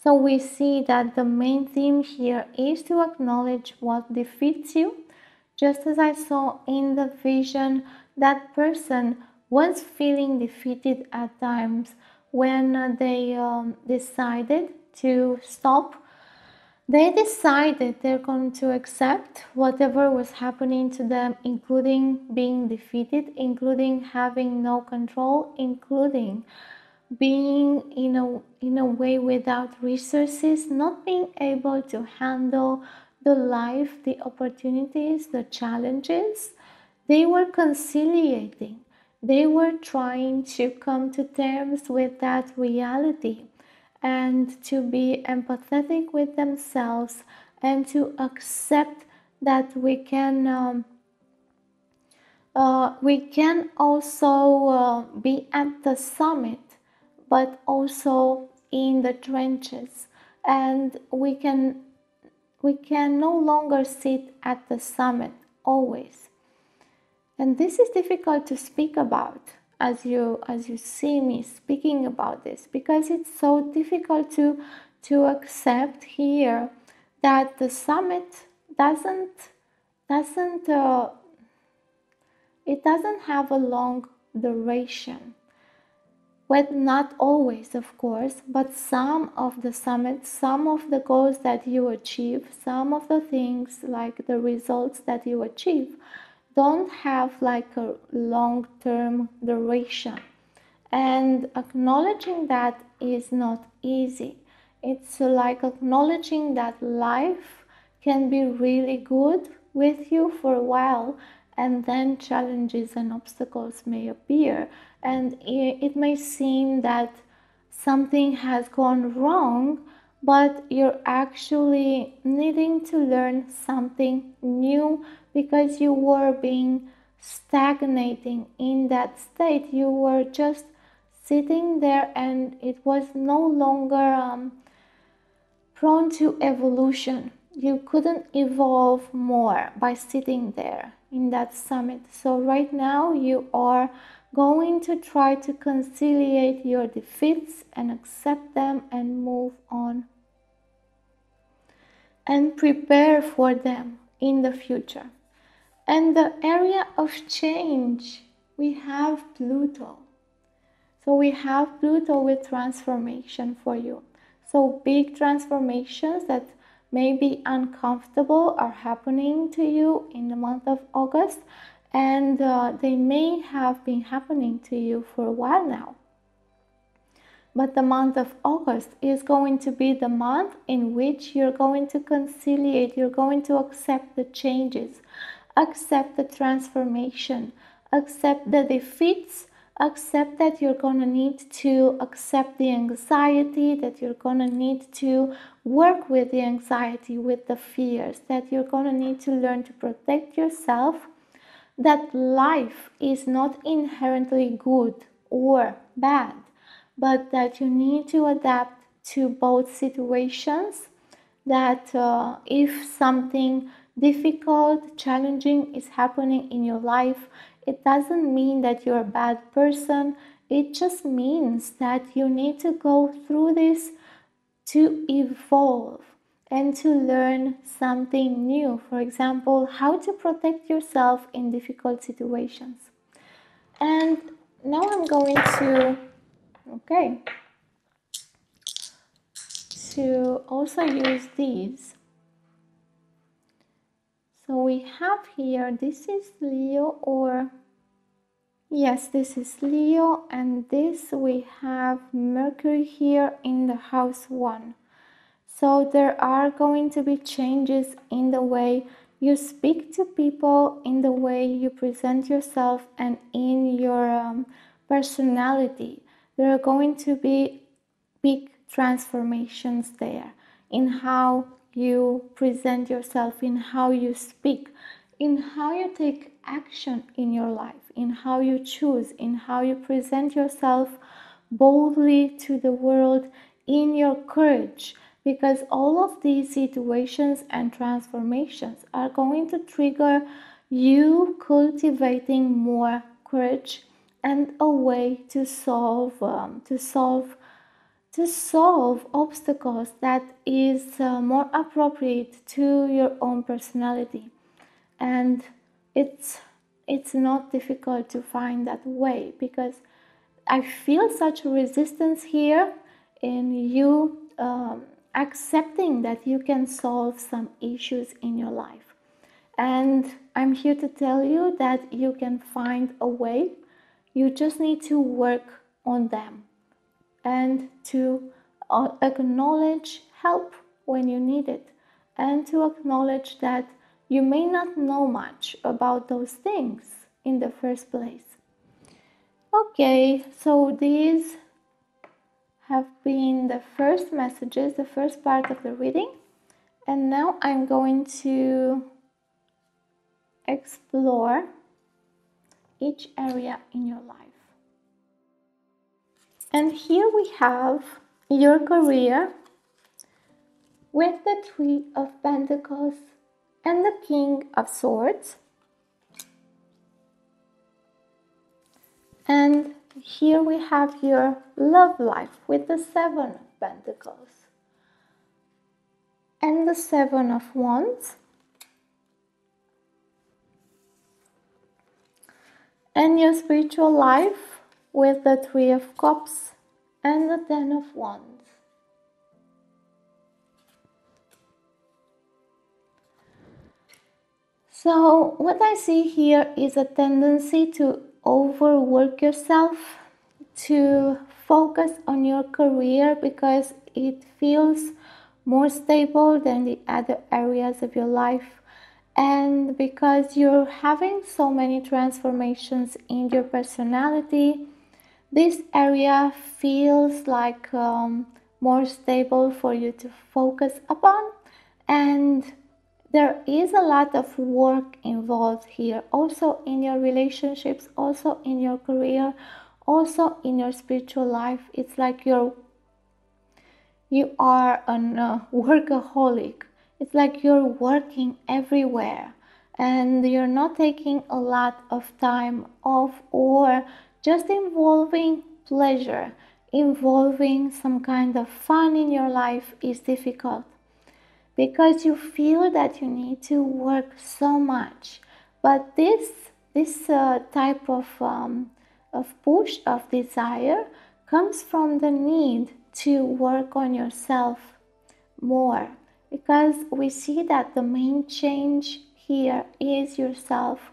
So we see that the main theme here is to acknowledge what defeats you. Just as I saw in the vision, that person was feeling defeated at times when they decided to stop. They decided they're going to accept whatever was happening to them, including being defeated, including having no control, including being in a way without resources, not being able to handle the life, the opportunities, the challenges. They were conciliating. They were trying to come to terms with that reality, and to be empathetic with themselves, and to accept that we can also be at the summit, but also in the trenches, and we can no longer sit at the summit always. And this is difficult to speak about as you see me speaking about this, because it's so difficult to accept here that the summit doesn't have a long duration. Well, not always, of course, but some of the summits, some of the goals that you achieve, some of the things like the results that you achieve don't have like a long-term duration. And acknowledging that is not easy. It's like acknowledging that life can be really good with you for a while, and then challenges and obstacles may appear, and it may seem that something has gone wrong, but you're actually needing to learn something new, because you were being stagnating in that state. You were just sitting there, and it was no longer prone to evolution. You couldn't evolve more by sitting there in that summit. So right now you are going to try to conciliate your defeats and accept them and move on and prepare for them in the future. And the area of change, we have Pluto. So we have Pluto with transformation for you. So big transformations that may be uncomfortable are happening to you in the month of August, and they may have been happening to you for a while now. But the month of August is going to be the month in which you're going to conciliate, you're going to accept the changes, accept the transformation, accept the defeats, accept that you're going to need to accept the anxiety, that you're going to need to work with the anxiety, with the fears, that you're going to need to learn to protect yourself, that life is not inherently good or bad, but that you need to adapt to both situations, that if something difficult, challenging is happening in your life, it doesn't mean that you're a bad person. It just means that you need to go through this to evolve and to learn something new. For example, how to protect yourself in difficult situations. And now I'm going to, okay, to also use these. So we have here, this is Leo, or yes, this is Leo, and this we have Mercury here in the house 1. So there are going to be changes in the way you speak to people, in the way you present yourself, and in your personality. There are going to be big transformations there in how you present yourself, in how you speak, in how you take action in your life, in how you choose, in how you present yourself boldly to the world, in your courage, because all of these situations and transformations are going to trigger you cultivating more courage and a way to solve obstacles that is more appropriate to your own personality. And it's not difficult to find that way, because I feel such a resistance here in you accepting that you can solve some issues in your life. And I'm here to tell you that you can find a way. You just need to work on them and to acknowledge help when you need it, and to acknowledge that you may not know much about those things in the first place. Okay, so these have been the first messages, the first part of the reading, and now I'm going to explore each area in your life. And here we have your career with the Three of Pentacles and the King of Swords. And here we have your love life with the Seven of Pentacles and the Seven of Wands. And your spiritual life with the Three of Cups and the Ten of Wands. So what I see here is a tendency to overwork yourself, to focus on your career because it feels more stable than the other areas of your life, and because you're having so many transformations in your personality, this area feels like more stable for you to focus upon, and there is a lot of work involved here, also in your relationships, also in your career, also in your spiritual life. It's like you are a workaholic. It's like you're working everywhere and you're not taking a lot of time off, or just involving pleasure, involving some kind of fun in your life is difficult, because you feel that you need to work so much. But this type of push of desire comes from the need to work on yourself more, because we see that the main change here is yourself,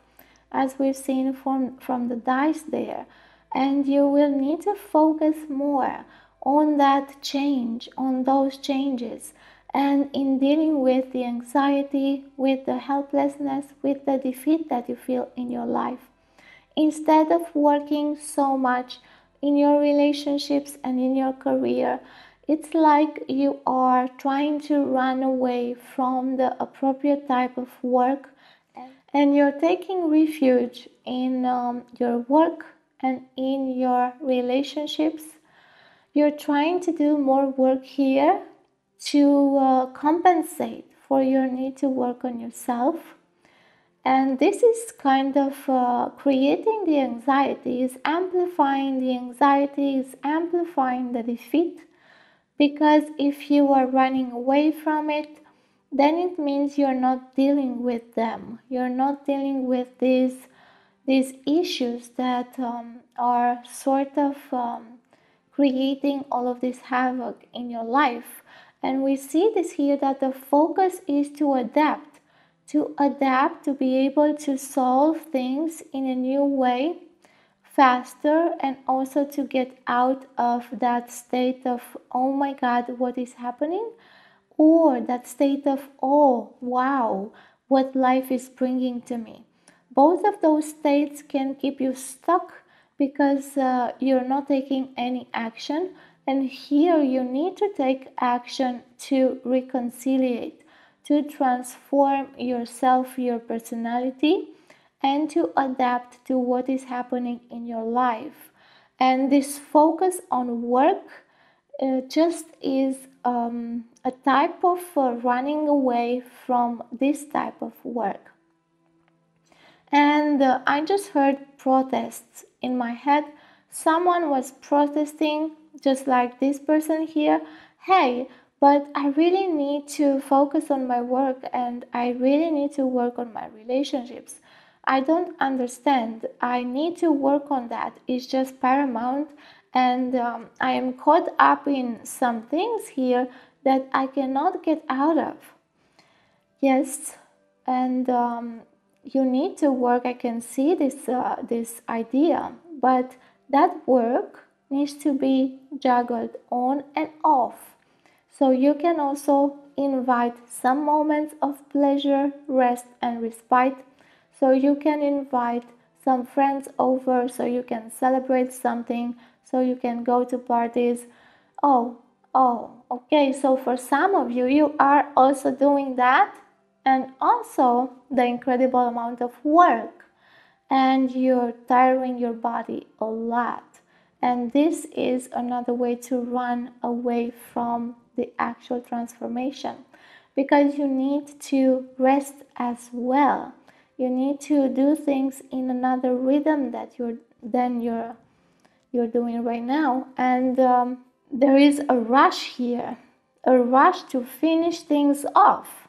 as we've seen from the dice there, and you will need to focus more on that change, on those changes, and in dealing with the anxiety, with the helplessness, with the defeat that you feel in your life. Instead of working so much in your relationships and in your career, it's like you are trying to run away from the appropriate type of work, and you're taking refuge in your work and in your relationships. You're trying to do more work here to compensate for your need to work on yourself. And this is kind of creating the anxiety, is amplifying the anxiety, is amplifying the defeat. Because if you are running away from it, then it means you're not dealing with them. You're not dealing with these issues that are sort of creating all of this havoc in your life. And we see this here, that the focus is to adapt, to be able to solve things in a new way, faster, and also to get out of that state of, oh my God, what is happening? Or that state of, oh, wow, what life is bringing to me. Both of those states can keep you stuck because you're not taking any action. And here you need to take action to reconciliate, to transform yourself, your personality, and to adapt to what is happening in your life. And this focus on work just is a type of running away from this type of work. And I just heard protests in my head. Someone was protesting, just like this person here. Hey, but I really need to focus on my work, and I really need to work on my relationships. I don't understand. I need to work on that. It's just paramount. And I am caught up in some things here that I cannot get out of. Yes, and you need to work. I can see this idea, but that work needs to be juggled on and off. So you can also invite some moments of pleasure, rest, and respite. So you can invite some friends over, so you can celebrate something, so you can go to parties. Oh, okay. So for some of you, you are also doing that, and also the incredible amount of work, and you're tiring your body a lot. And this is another way to run away from the actual transformation, because you need to rest as well. You need to do things in another rhythm that you're doing right now. And there is a rush here, a rush to finish things off,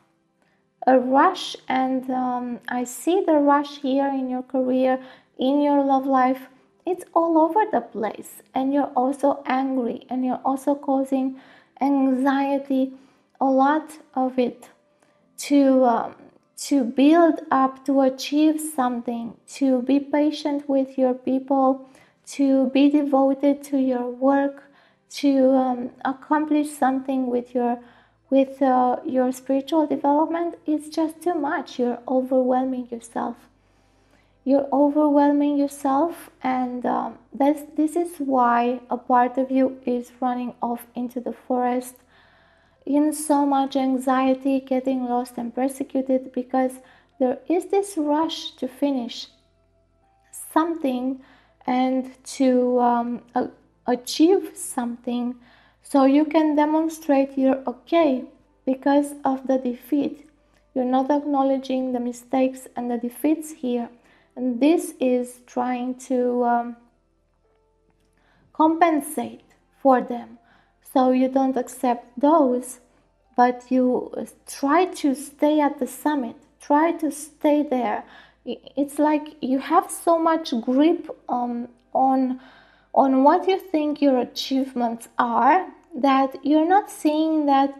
a rush. And I see the rush here in your career, in your love life. It's all over the place, and you're also angry, and you're also causing anxiety, a lot of it, to build up, to achieve something, to be patient with your people, to be devoted to your work, to accomplish something with your spiritual development. It's just too much. You're overwhelming yourself. And this is why a part of you is running off into the forest in so much anxiety, getting lost and persecuted, because there is this rush to finish something and to achieve something, so you can demonstrate you're okay because of the defeat. You're not acknowledging the mistakes and the defeats here, and this is trying to compensate for them. So you don't accept those, but you try to stay at the summit, try to stay there. It's like you have so much grip on what you think your achievements are, that you're not seeing that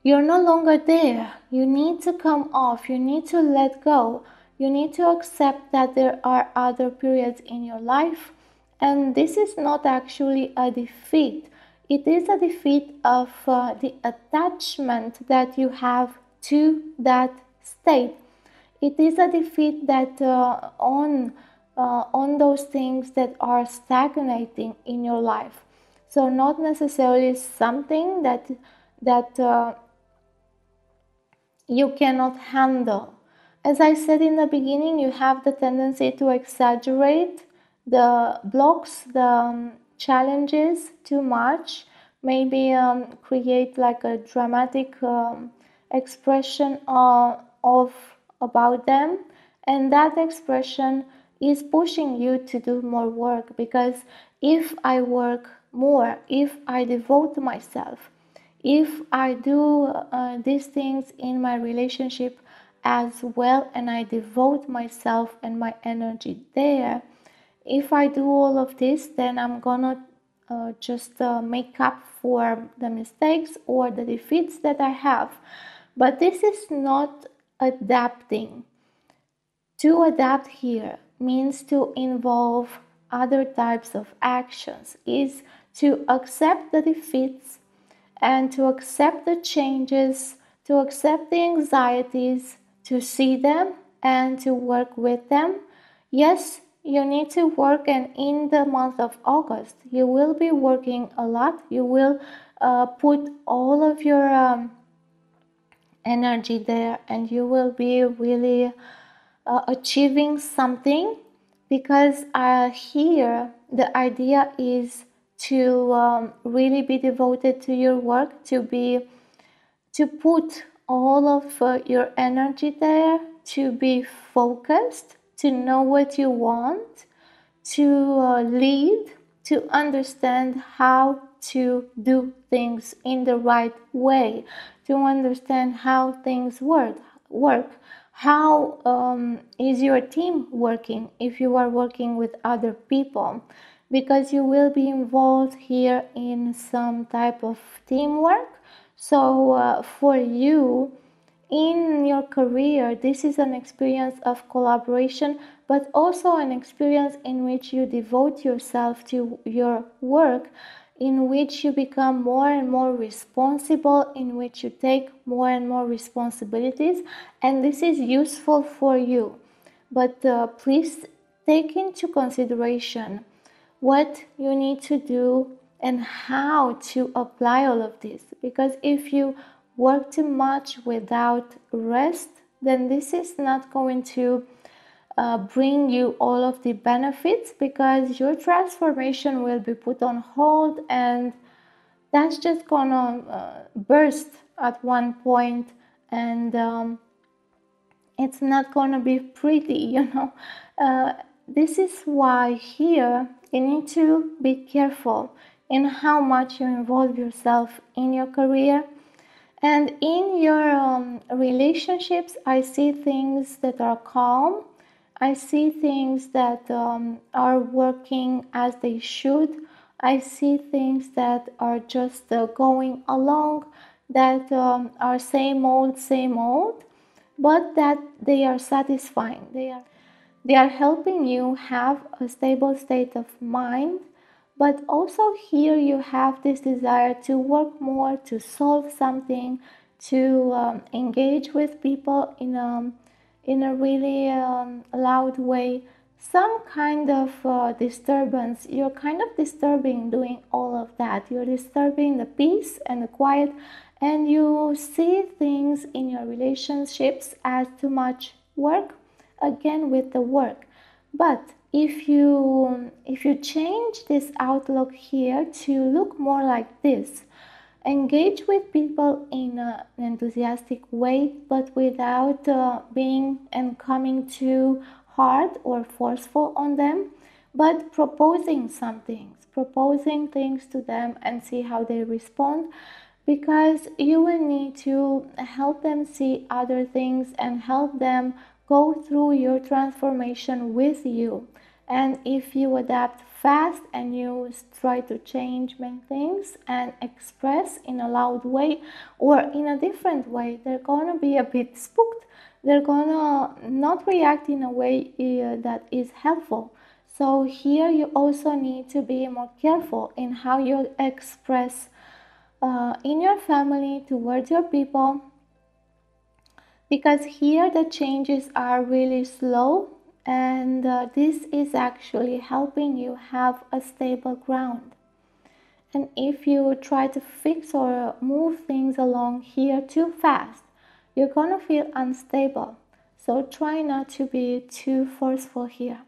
you're no longer there. You need to come off, you need to let go, you need to accept that there are other periods in your life, and this is not actually a defeat. It is a defeat of the attachment that you have to that state. It is a defeat that on those things that are stagnating in your life. So not necessarily something that you cannot handle. As I said in the beginning, you have the tendency to exaggerate the blocks, the challenges too much, maybe create like a dramatic expression of about them, and that expression is pushing you to do more work, because if I work more, if I devote myself, if I do these things in my relationship as well, and I devote myself and my energy there, if I do all of this, then I'm gonna just make up for the mistakes or the defeats that I have. But this is not adapting. To adapt here means to involve other types of actions, is to accept the defeats and to accept the changes, to accept the anxieties, to see them and to work with them. Yes, you need to work, and in the month of August, you will be working a lot. You will put all of your energy there, and you will be really achieving something, because here the idea is to really be devoted to your work, to put all of your energy there, to be focused, to know what you want, to lead, to understand how to do things in the right way, to understand how things work. How is your team working if you are working with other people? Because you will be involved here in some type of teamwork. So for you, in your career, this is an experience of collaboration, but also an experience in which you devote yourself to your work, in which you become more and more responsible, in which you take more and more responsibilities, and this is useful for you. But please take into consideration what you need to do and how to apply all of this, because if you work too much without rest, then this is not going to bring you all of the benefits, because your transformation will be put on hold, and that's just gonna burst at one point, and it's not gonna be pretty, this is why here you need to be careful in how much you involve yourself in your career. And in your relationships, I see things that are calm. I see things that are working as they should. I see things that are just going along, that are same old, but that they are satisfying. They are helping you have a stable state of mind. But also here you have this desire to work more, to solve something, to engage with people in a really loud way, some kind of disturbance. You're kind of disturbing doing all of that. You're disturbing the peace and the quiet, and you see things in your relationships as too much work, again with the work. But if you change this outlook here to look more like this, engage with people in an enthusiastic way, but without being and coming too hard or forceful on them, but proposing things to them and see how they respond, because you will need to help them see other things and help them go through your transformation with you. And if you adapt fast and you try to change many things and express in a loud way or in a different way, they're gonna be a bit spooked. They're gonna not react in a way that is helpful. So here you also need to be more careful in how you express in your family towards your people, because here the changes are really slow, and this is actually helping you have a stable ground. And if you try to fix or move things along here too fast, you're gonna feel unstable. So try not to be too forceful here.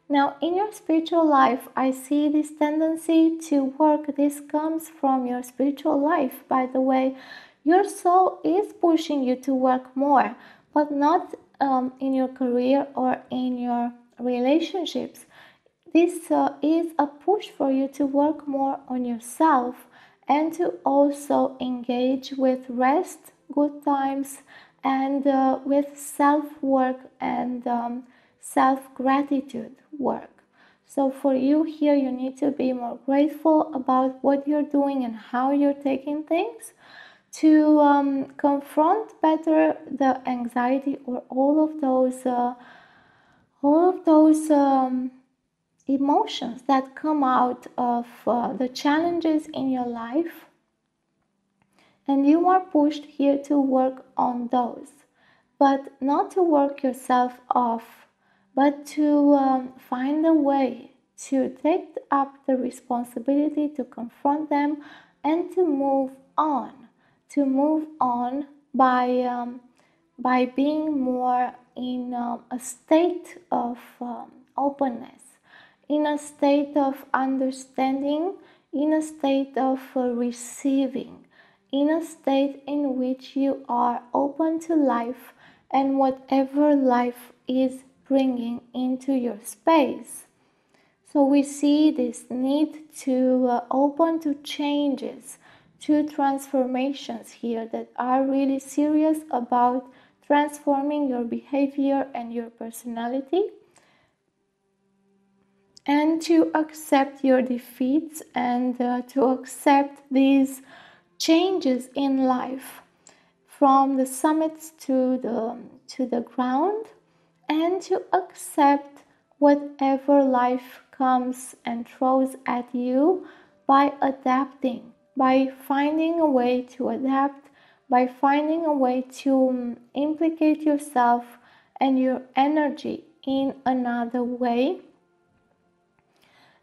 Now, in your spiritual life, I see this tendency to work. This comes from your spiritual life, by the way. Your soul is pushing you to work more, but not in your career or in your relationships. This is a push for you to work more on yourself and to also engage with rest, good times, and with self-work and self-gratitude work. So for you here, you need to be more grateful about what you're doing and how you're taking things to confront better the anxiety or all of those emotions that come out of the challenges in your life, and you are pushed here to work on those, but not to work yourself off, but to find a way to take up the responsibility to confront them and to move on by being more in a state of openness, in a state of understanding, in a state of receiving, in a state in which you are open to life and whatever life is bringing into your space. So we see this need to open to changes, to transformations here that are really serious about transforming your behavior and your personality, and to accept your defeats and to accept these changes in life from the summits to the ground, and to accept whatever life comes and throws at you by adapting, by finding a way to adapt, by finding a way to implicate yourself and your energy in another way.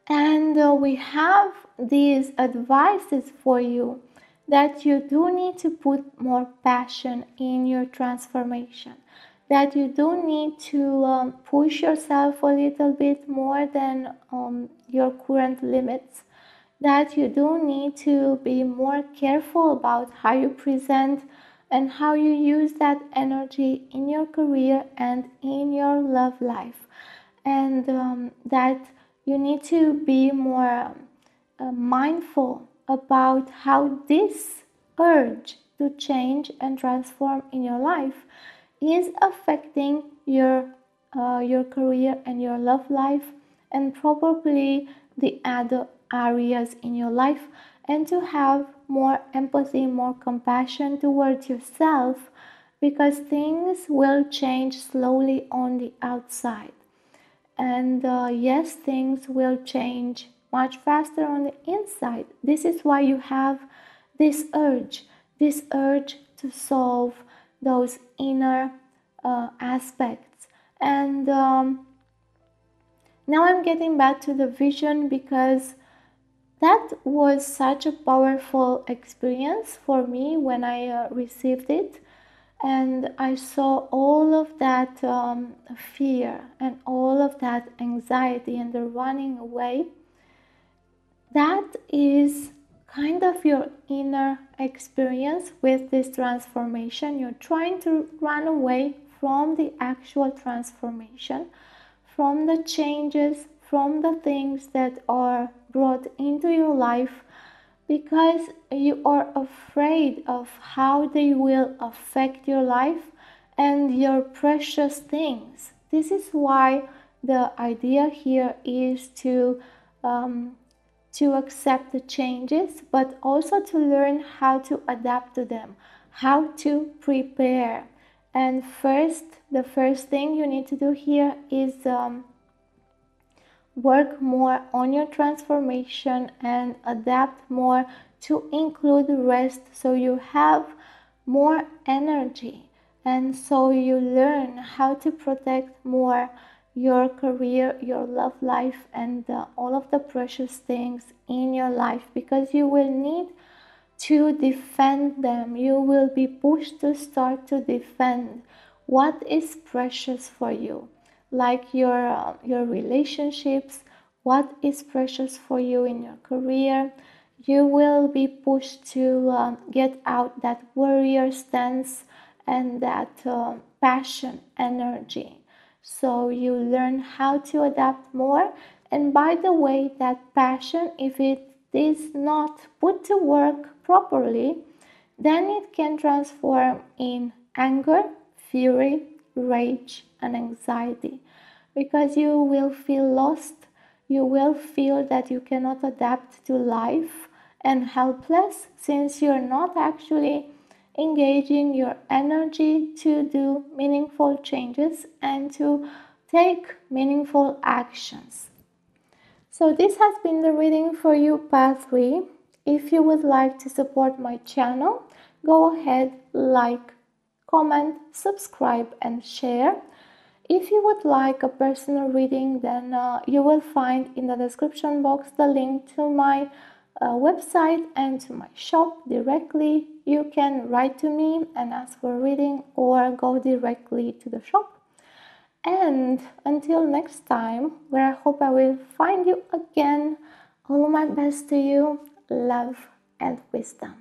And we have these advices for you that you do need to put more passion in your transformation, that you do need to push yourself a little bit more than your current limits, that you do need to be more careful about how you present and how you use that energy in your career and in your love life, and that you need to be more mindful about how this urge to change and transform in your life is affecting your career and your love life, and probably the other areas in your life, and to have more empathy, more compassion towards yourself, because things will change slowly on the outside. And yes, things will change much faster on the inside. This is why you have this urge to solve those inner aspects. And now I'm getting back to the vision, because that was such a powerful experience for me when I received it. And I saw all of that fear and all of that anxiety and the running away. That is kind of your inner experience with this transformation. You're trying to run away from the actual transformation, from the changes, from the things that are brought into your life, because you are afraid of how they will affect your life and your precious things. This is why the idea here is to accept the changes, but also to learn how to adapt to them, how to prepare. And the first thing you need to do here is work more on your transformation and adapt more to include rest, so you have more energy, and so you learn how to protect more your career, your love life, and all of the precious things in your life, because you will need to defend them. You will be pushed to start to defend what is precious for you, like your relationships, what is precious for you in your career. You will be pushed to get out that warrior stance and that passion energy, so you learn how to adapt more. And by the way, that passion, if it is not put to work properly, then it can transform in anger, fury, rage, and anxiety, because you will feel lost. You will feel that you cannot adapt to life and helpless, since you're not actually engaging your energy to do meaningful changes and to take meaningful actions. So this has been the reading for you, Path 3. If you would like to support my channel, go ahead, like, comment, subscribe, and share. If you would like a personal reading, then you will find in the description box the link to my website and to my shop directly. You can write to me and ask for a reading, or go directly to the shop. And until next time, where I hope I will find you again, all my best to you, love and wisdom.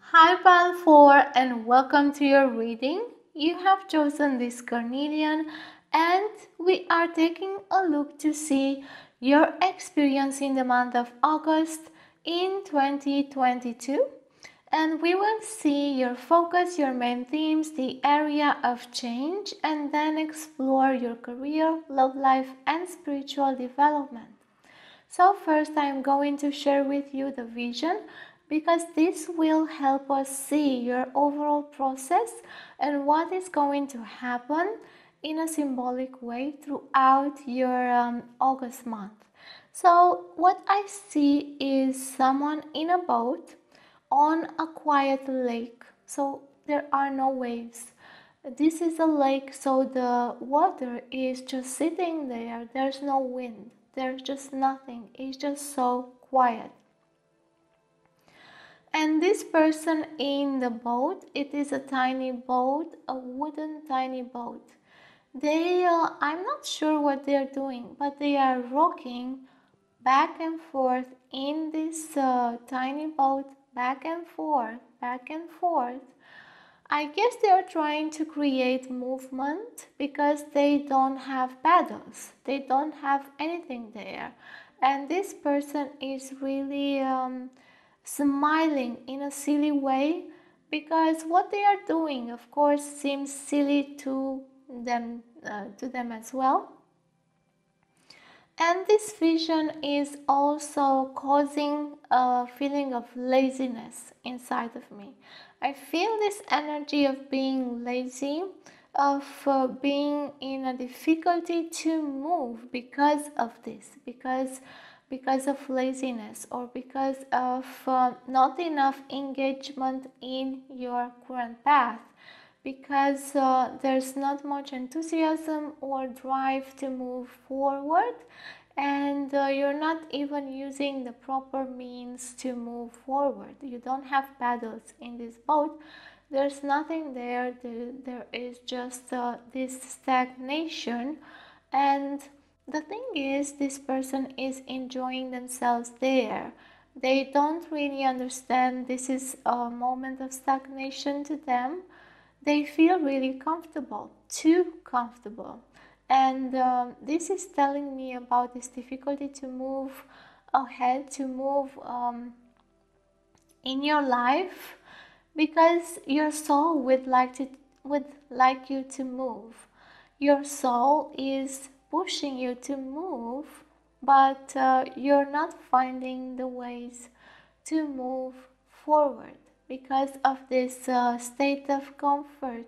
Hi Pal 4, and welcome to your reading. You have chosen this carnelian, and we are taking a look to see your experience in the month of August in 2022. And we will see your focus, your main themes, the area of change, and then explore your career, love life, and spiritual development. So first I am going to share with you the vision, because this will help us see your overall process and what is going to happen in a symbolic way throughout your August month. So what I see is someone in a boat on a quiet lake. So there are no waves. This is a lake, so the water is just sitting there. There's no wind. There's just nothing. It's just so quiet. And this person in the boat, it is a tiny boat, a wooden tiny boat. I'm not sure what they're doing, but they are rocking back and forth in this tiny boat, back and forth, back and forth. I guess they are trying to create movement, because they don't have paddles. They don't have anything there. And this person is really smiling in a silly way, because what they are doing, of course, seems silly to them as well. And this vision is also causing a feeling of laziness inside of me. I feel this energy of being lazy, of being in a difficulty to move because of this, because of laziness, or because of not enough engagement in your current path, because there's not much enthusiasm or drive to move forward, and you're not even using the proper means to move forward. You don't have paddles in this boat. There's nothing there. There is just this stagnation. And the thing is, this person is enjoying themselves there. They don't really understand this is a moment of stagnation to them. They feel really comfortable, too comfortable. And this is telling me about this difficulty to move ahead, to move in your life, because your soul would like you to move. Your soul is pushing you to move, but you're not finding the ways to move forward because of this state of comfort.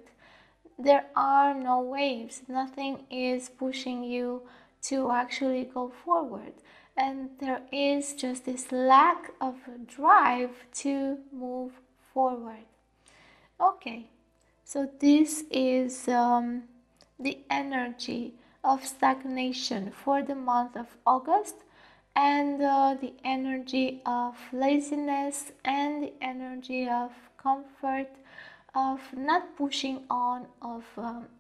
there are no waves. Nothing is pushing you to actually go forward. And there is just this lack of drive to move forward. Okay, so this is the energy of stagnation for the month of August, and the energy of laziness and the energy of comfort, of not pushing on, of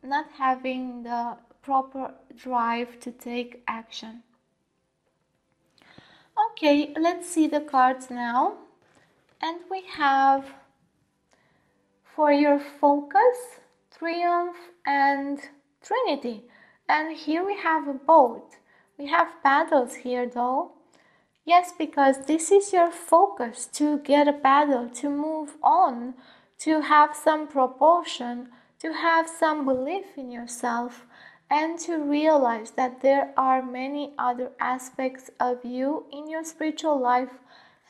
not having the proper drive to take action. Okay, let's see the cards now. And we have, for your focus, Triumph and Trinity. And here we have a boat. We have paddles here though. Yes, because this is your focus, to get a paddle, to move on, to have some propulsion, to have some belief in yourself, and to realize that there are many other aspects of you in your spiritual life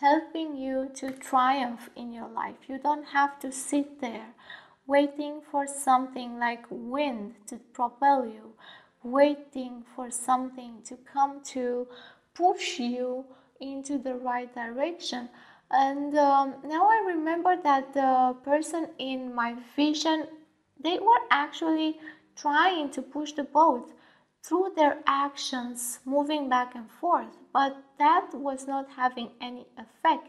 helping you to triumph in your life. You don't have to sit there waiting for something like wind to propel you, waiting for something to come to push you into the right direction. And now I remember that the person in my vision, they were actually trying to push the boat through their actions, moving back and forth, but that was not having any effect.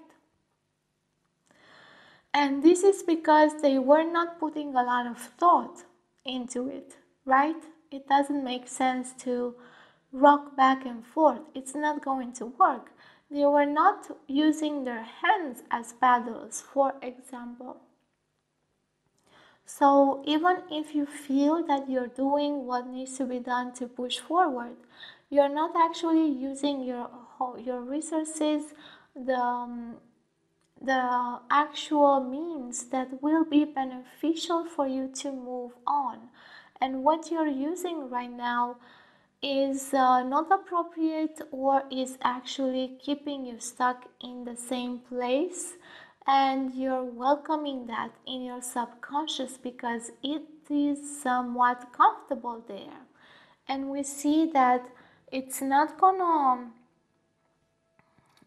And this is because they were not putting a lot of thought into it, right? It doesn't make sense to rock back and forth. It's not going to work. They were not using their hands as paddles, for example. So even if you feel that you're doing what needs to be done to push forward, you're not actually using your resources, the actual means that will be beneficial for you to move on. And what you're using right now is not appropriate, or is actually keeping you stuck in the same place, and you're welcoming that in your subconscious because it is somewhat comfortable there. And we see that it's not gonna,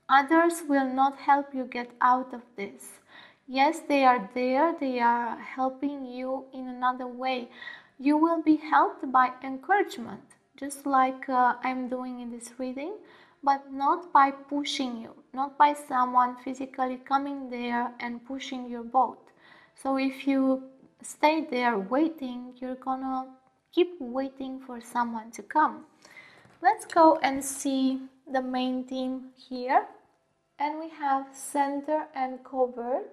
others will not help you get out of this. Yes, they are there, they are helping you in another way. You will be helped by encouragement, just like I'm doing in this reading, but not by pushing you, not by someone physically coming there and pushing your boat. So if you stay there waiting, you're gonna keep waiting for someone to come. Let's go and see the main theme here. And we have center and covered.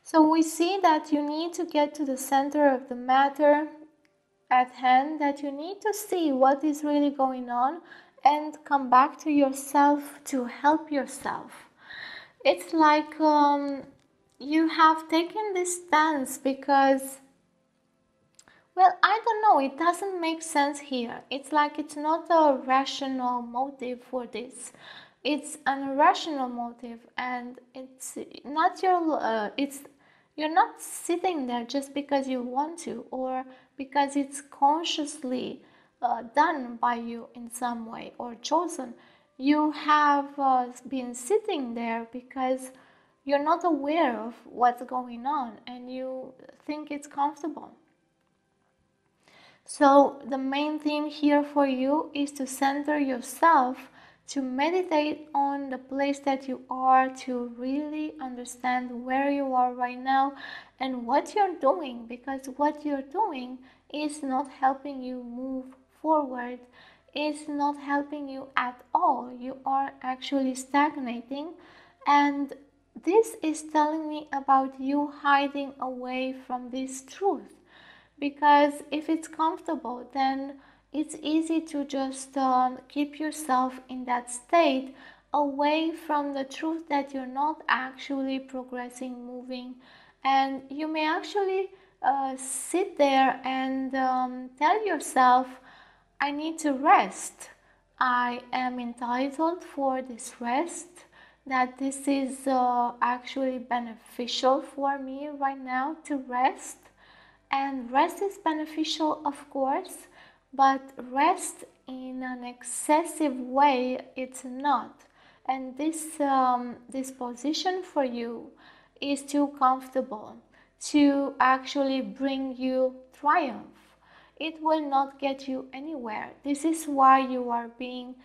So we see that you need to get to the center of the matter at hand, that you need to see what is really going on and come back to yourself to help yourself. It's like you have taken this stance because, well, I don't know, it doesn't make sense here. It's like it's not a rational motive for this. It's an irrational motive, and it's not your, you're not sitting there just because you want to, or because it's consciously done by you in some way or chosen. You have been sitting there because you're not aware of what's going on and you think it's comfortable. So the main theme here for you is to center yourself, to meditate on the place that you are, to really understand where you are right now and what you're doing, because what you're doing is not helping you move forward, is not helping you at all. You are actually stagnating, and this is telling me about you hiding away from this truth. Because if it's comfortable, then it's easy to just keep yourself in that state, away from the truth that you're not actually progressing, moving. And you may actually sit there and tell yourself, I need to rest. I am entitled for this rest, that this is actually beneficial for me right now to rest. And rest is beneficial, of course, but rest in an excessive way, it's not. And this position for you is too comfortable to actually bring you triumph. It will not get you anywhere. This is why you are being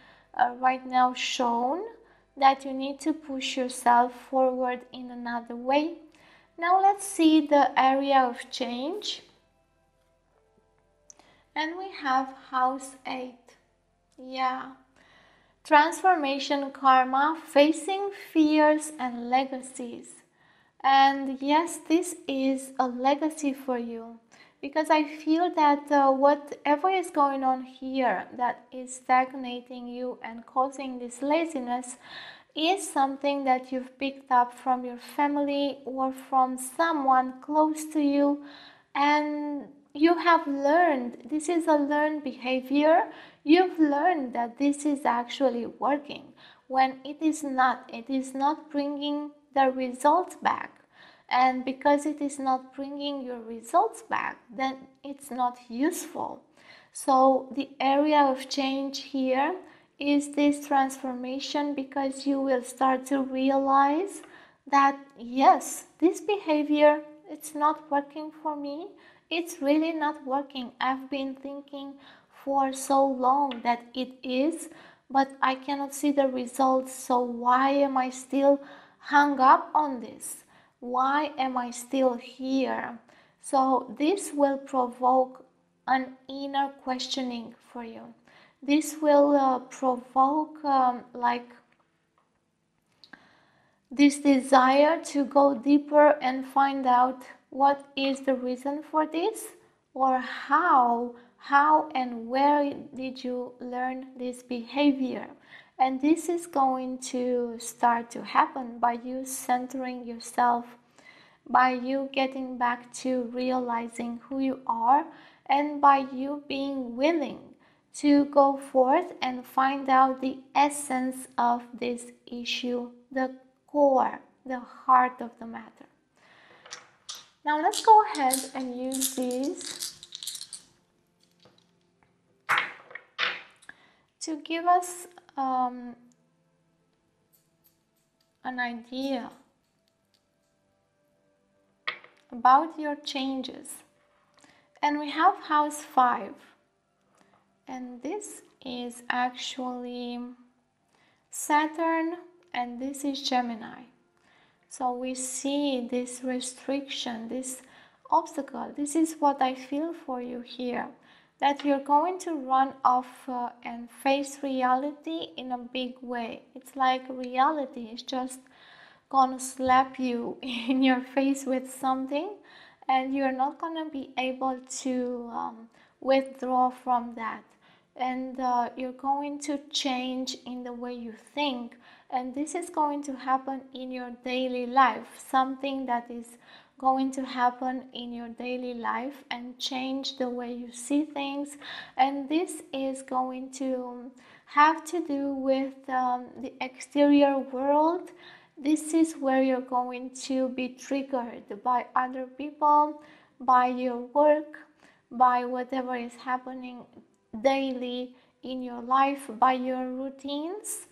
right now shown that you need to push yourself forward in another way. Now let's see the area of change. And we have house 8. Yeah. Transformation karma, facing fears and legacies. And yes, this is a legacy for you, because I feel that whatever is going on here that is stagnating you and causing this laziness is something that you've picked up from your family or from someone close to you, and you have learned, this is a learned behavior. You've learned that this is actually working when it is not bringing the results back. And because it is not bringing your results back, then it's not useful. So the area of change here is this transformation, because you will start to realize that yes, this behavior, it's not working for me. It's really not working. I've been thinking for so long that it is, but I cannot see the results. So why am I still hung up on this? Why am I still here? So this will provoke an inner questioning for you. This will provoke like this desire to go deeper and find out what is the reason for this, or how and where did you learn this behavior. And this is going to start to happen by you centering yourself, by you getting back to realizing who you are, and by you being willing to go forth and find out the essence of this issue, the core, the heart of the matter. Now let's go ahead and use these to give us an idea about your changes. And we have house 5, and this is actually Saturn, and this is Gemini. So we see this restriction, this obstacle. This is what I feel for you here, that you're going to run off and face reality in a big way. It's like reality is just gonna slap you in your face with something, and you're not gonna be able to withdraw from that. And you're going to change in the way you think, and this is going to happen in your daily life, something that is going to happen in your daily life and change the way you see things. And this is going to have to do with the exterior world. This is where you're going to be triggered by other people, by your work, by whatever is happening daily in your life, by your routines,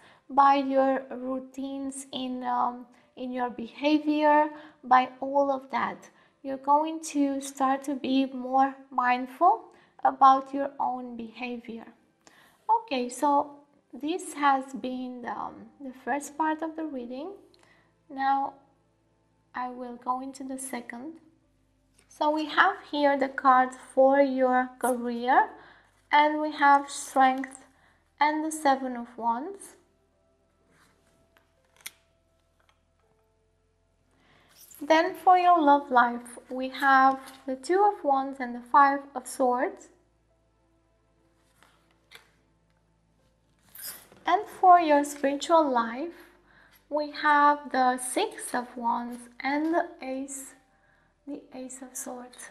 in your behavior, by all of that. You're going to start to be more mindful about your own behavior. Okay, so this has been the first part of the reading. Now I will go into the second. So we have here the card for your career, and we have strength and the 7 of Wands. Then for your love life, we have the 2 of Wands and the 5 of Swords. And for your spiritual life, we have the 6 of Wands and the Ace of Swords.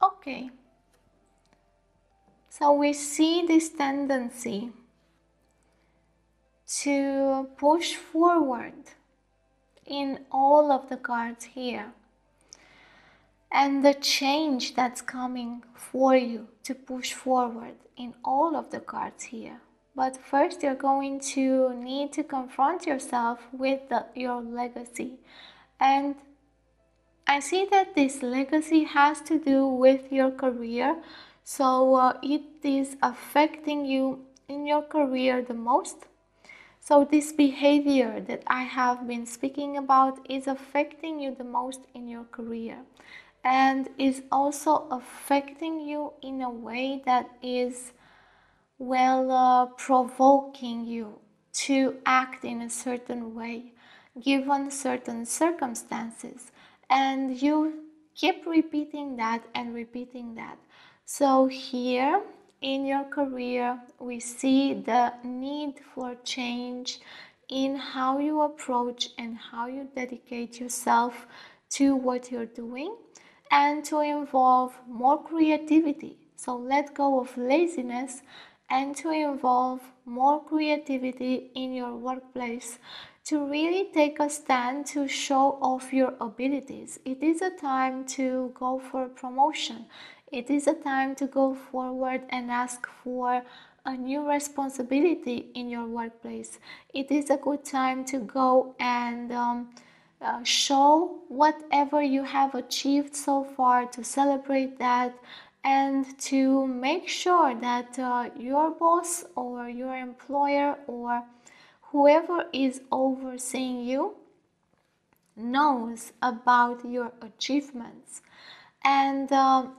Okay, so we see this tendency to push forward in all of the cards here, and the change that's coming for you to push forward in all of the cards here. But first you're going to need to confront yourself with your legacy. And I see that this legacy has to do with your career. So it is affecting you in your career the most. So this behavior that I have been speaking about is affecting you the most in your career, and is also affecting you in a way that is provoking you to act in a certain way given certain circumstances, and you keep repeating that and repeating that. So here in your career we see the need for change in how you approach and how you dedicate yourself to what you're doing, and to involve more creativity. So let go of laziness and to involve more creativity in your workplace, to really take a stand to show off your abilities. It is a time to go for a promotion. It is a time to go forward and ask for a new responsibility in your workplace. It is a good time to go and show whatever you have achieved so far, to celebrate that, and to make sure that your boss or your employer or whoever is overseeing you knows about your achievements. And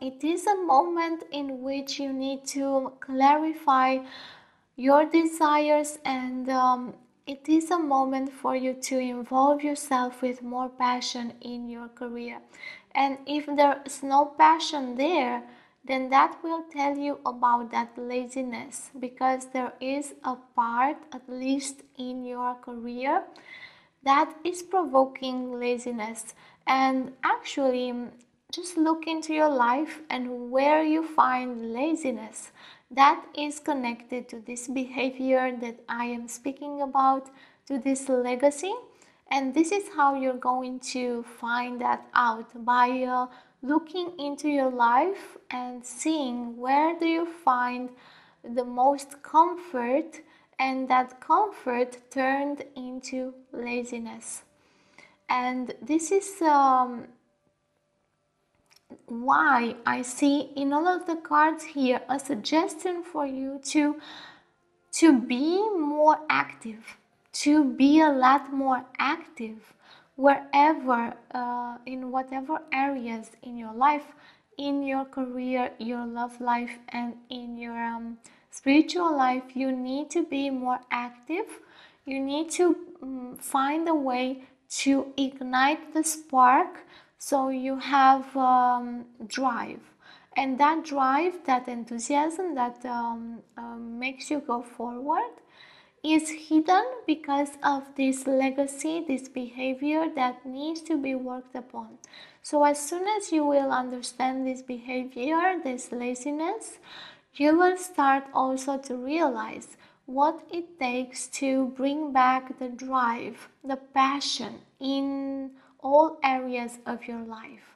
it is a moment in which you need to clarify your desires, and it is a moment for you to involve yourself with more passion in your career. And if there is no passion there, then that will tell you about that laziness, because there is a part, at least in your career, that is provoking laziness. And actually, just look into your life, and where you find laziness, that is connected to this behavior that I am speaking about, to this legacy. And this is how you're going to find that out, by looking into your life and seeing where do you find the most comfort, and that comfort turned into laziness. And this is why I see in all of the cards here a suggestion for you to be more active, to be a lot more active wherever, in whatever areas in your life, in your career, your love life, and in your spiritual life. You need to be more active. You need to find a way to ignite the spark, so you have drive. And that drive, that enthusiasm that makes you go forward, is hidden because of this legacy, this behavior that needs to be worked upon. So as soon as you will understand this behavior, this laziness, you will start also to realize what it takes to bring back the drive, the passion in all areas of your life.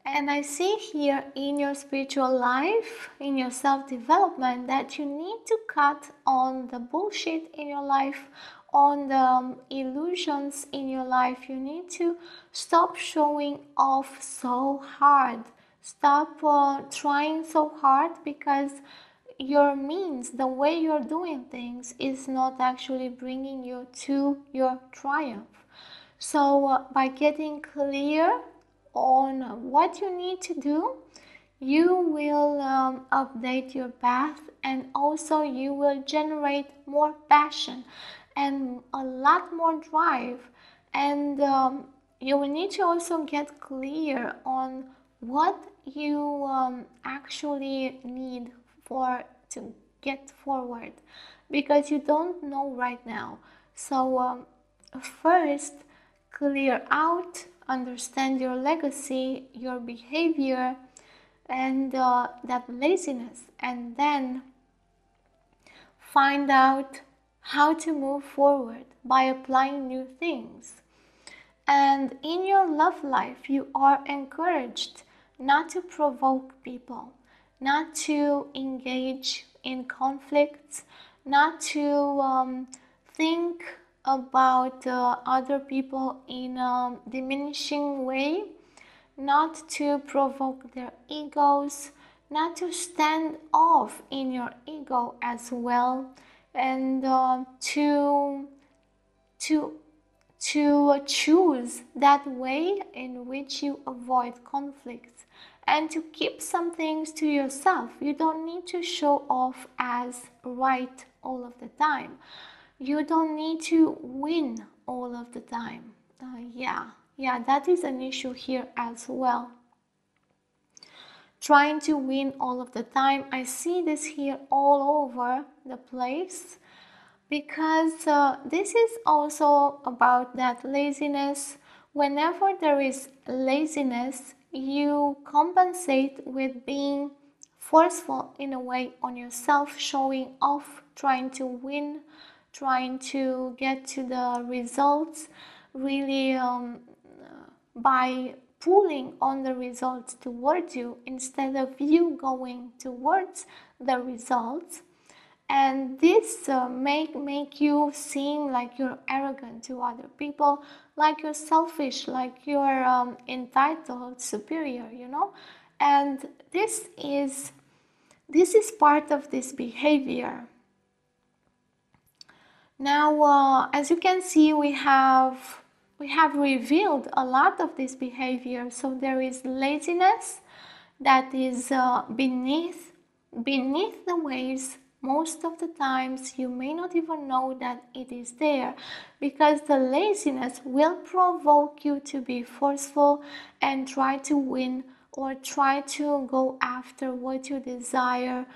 And I see here in your spiritual life, in your self-development, that you need to cut on the bullshit in your life, on the illusions in your life. You need to stop showing off so hard. Stop trying so hard, because your means, the way you're doing things, is not actually bringing you to your triumph. So by getting clear on what you need to do, you will update your path, and also you will generate more passion and a lot more drive. And you will need to also get clear on what you actually need to get forward, because you don't know right now. So first, clear out, understand your legacy, your behavior, and that laziness, and then find out how to move forward by applying new things. And in your love life, you are encouraged not to provoke people, not to engage in conflicts, not to think about other people in a diminishing way, not to provoke their egos, not to stand off in your ego as well, and to choose that way in which you avoid conflicts and to keep some things to yourself. You don't need to show off as right all of the time. You don't need to win all of the time. Yeah, that is an issue here as well. Trying to win all of the time. I see this here all over the place, because this is also about that laziness. Whenever there is laziness, you compensate with being forceful in a way on yourself, showing off, trying to win, trying to get to the results, really by pulling on the results towards you instead of you going towards the results. And this make you seem like you're arrogant to other people, like you're selfish, like you're entitled, superior, and this is part of this behavior. Now as you can see, we have revealed a lot of this behavior. So there is laziness that is beneath the waves. Most of the times you may not even know that it is there, because the laziness will provoke you to be forceful and try to win or try to go after what you desire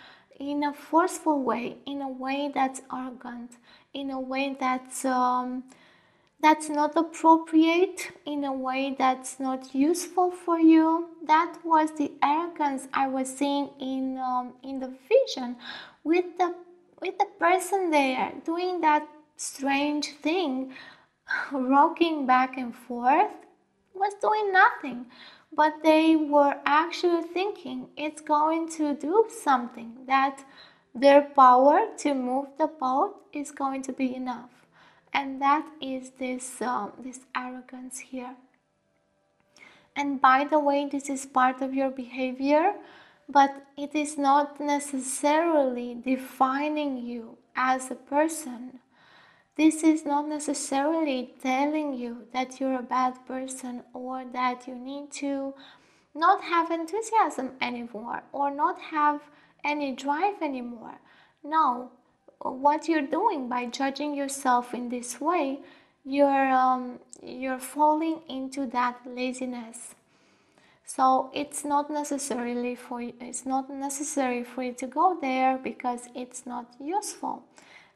in a forceful way, in a way that's arrogant, in a way that's not appropriate, in a way that's not useful for you. That was the arrogance I was seeing in the vision, with the person there doing that strange thing, rocking back and forth, was doing nothing, but they were actually thinking it's going to do something, that their power to move the boat is going to be enough. And that is this arrogance here. And by the way, this is part of your behavior, but it is not necessarily defining you as a person. This is not necessarily telling you that you're a bad person, or that you need to not have enthusiasm anymore, or not have any drive anymore. No, what you're doing by judging yourself in this way, you're falling into that laziness. So it's not necessary for you to go there, because it's not useful.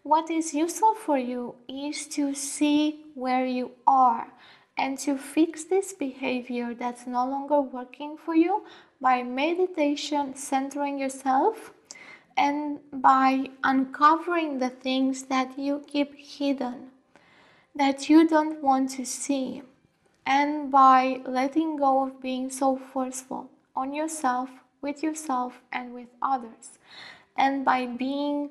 What is useful for you is to see where you are and to fix this behavior that's no longer working for you by meditation, centering yourself, and by uncovering the things that you keep hidden, that you don't want to see, and by letting go of being so forceful on yourself, with yourself, and with others, and by being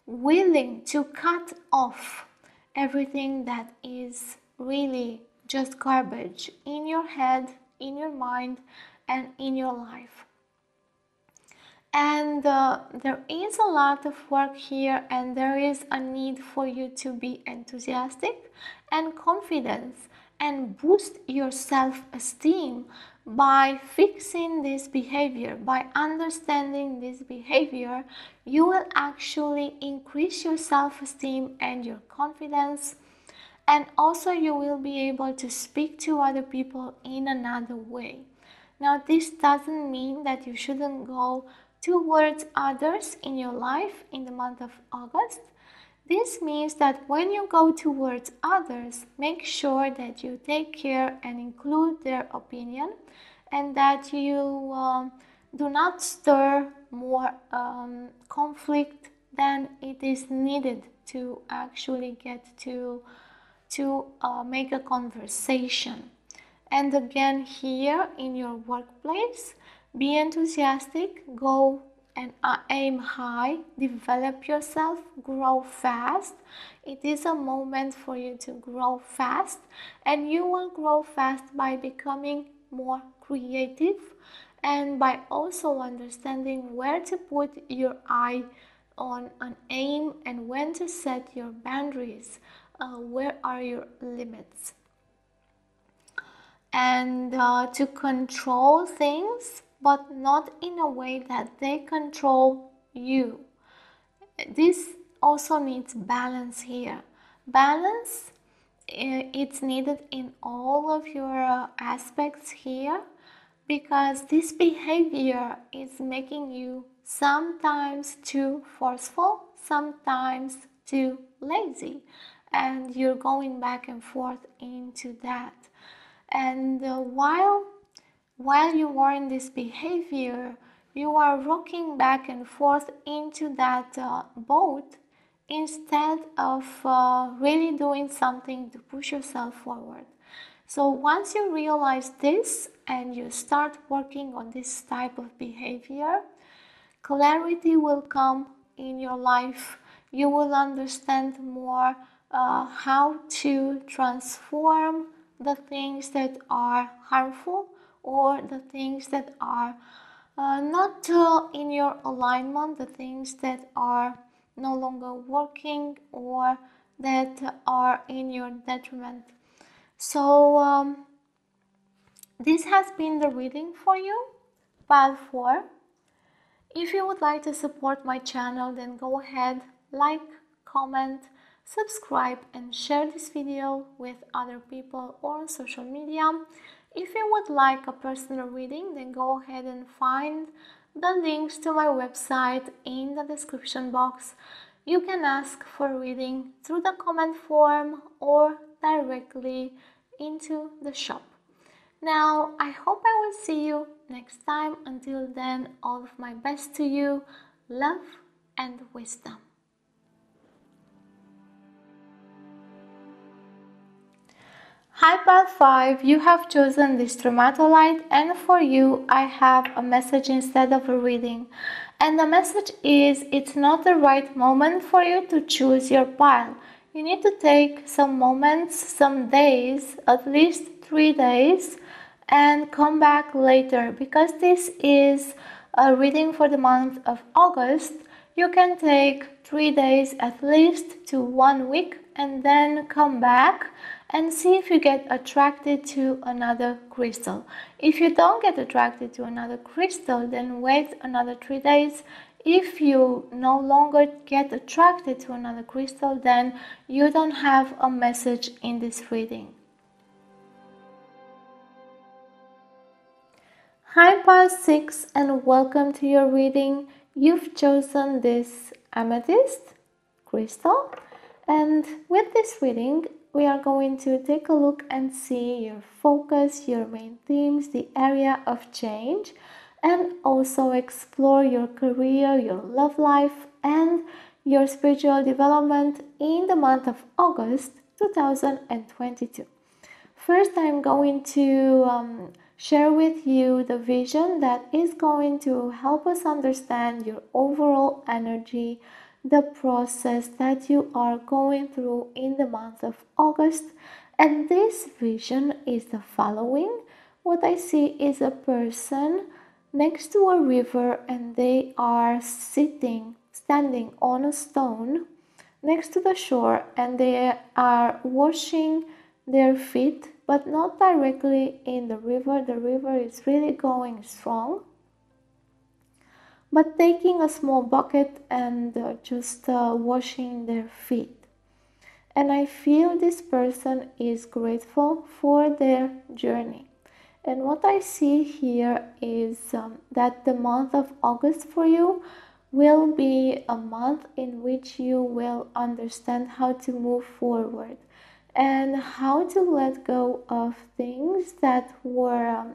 willing to cut off everything that is really just garbage in your head, in your mind, and in your life. And there is a lot of work here, and there is a need for you to be enthusiastic and confident and boost your self-esteem by fixing this behavior. By understanding this behavior, you will actually increase your self-esteem and your confidence, and also you will be able to speak to other people in another way. Now, this doesn't mean that you shouldn't go towards others in your life in the month of August. This means that when you go towards others, make sure that you take care and include their opinion, and that you do not stir more conflict than it is needed to actually get to make a conversation. And again, here in your workplace, be enthusiastic, go and aim high, develop yourself, grow fast. It is a moment for you to grow fast, and you will grow fast by becoming more creative and by also understanding where to put your eye on an aim and when to set your boundaries. Where are your limits? And to control things, but not in a way that they control you. This also needs balance here. Balance, it's needed in all of your aspects here, because this behavior is making you sometimes too forceful, sometimes too lazy, and you're going back and forth into that. And while you are in this behavior, you are rocking back and forth into that boat instead of really doing something to push yourself forward. So once you realize this and you start working on this type of behavior, clarity will come in your life. You will understand more how to transform the things that are harmful or the things that are not in your alignment, the things that are no longer working or that are in your detriment. So this has been the reading for you, part 4. If you would like to support my channel, then go ahead, like, comment, subscribe and share this video with other people or on social media. If you would like a personal reading, then go ahead and find the links to my website in the description box. You can ask for a reading through the comment form or directly into the shop. Now, I hope I will see you next time. Until then, all of my best to you, love and wisdom. Hi Path 5, you have chosen this stromatolite, and for you I have a message instead of a reading. And the message is, it's not the right moment for you to choose your pile. You need to take some moments, some days, at least 3 days, and come back later. Because this is a reading for the month of August, you can take 3 days at least to 1 week and then come back and see if you get attracted to another crystal. If you don't get attracted to another crystal, then wait another 3 days. If you no longer get attracted to another crystal, then you don't have a message in this reading. Hi Path 6 and welcome to your reading. You've chosen this amethyst crystal, and with this reading we are going to take a look and see your focus, your main themes, the area of change, and also explore your career, your love life, and your spiritual development in the month of August 2022. First, I'm going to share with you the vision that is going to help us understand your overall energy, the process that you are going through in the month of August. And this vision is the following. What I see is a person next to a river, and they are standing on a stone next to the shore, and they are washing their feet, but not directly in the river. The river is really going strong, but taking a small bucket and just washing their feet. And I feel this person is grateful for their journey. And what I see here is that the month of August for you will be a month in which you will understand how to move forward and how to let go of things that were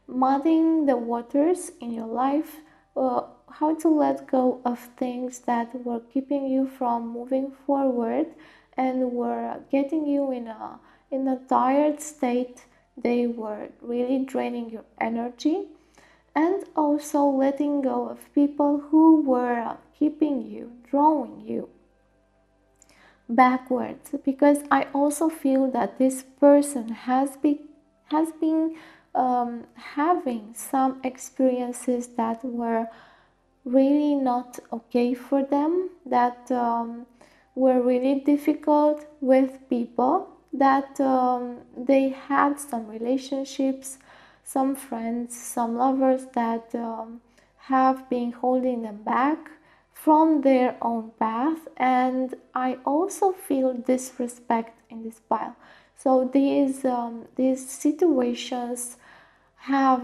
mudding the waters in your life, how to let go of things that were keeping you from moving forward and were getting you in a tired state. They were really draining your energy, and also letting go of people who were keeping you, drawing you backwards, because I also feel that this person has been having some experiences that were really not okay for them, that were really difficult with people, that they had some relationships, some friends, some lovers that have been holding them back from their own path. And I also feel disrespect in this pile. So these situations have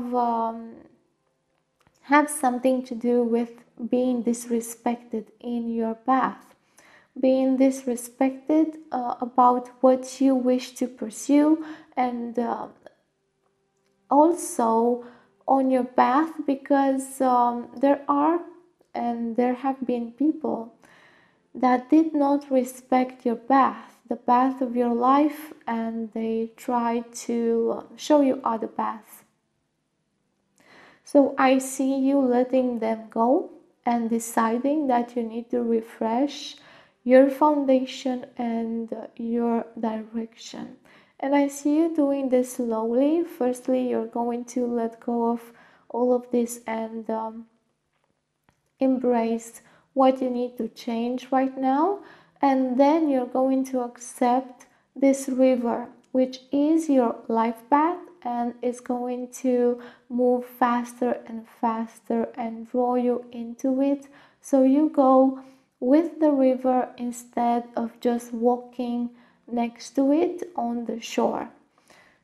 something to do with being disrespected in your path, being disrespected about what you wish to pursue, and also on your path, because there have been people that did not respect your path, the path of your life, and they try to show you other paths. So I see you letting them go and deciding that you need to refresh your foundation and your direction. And I see you doing this slowly. Firstly, you're going to let go of all of this and embrace what you need to change right now. And then you're going to accept this river, which is your life path, and is going to move faster and faster and draw you into it. So you go with the river instead of just walking next to it on the shore.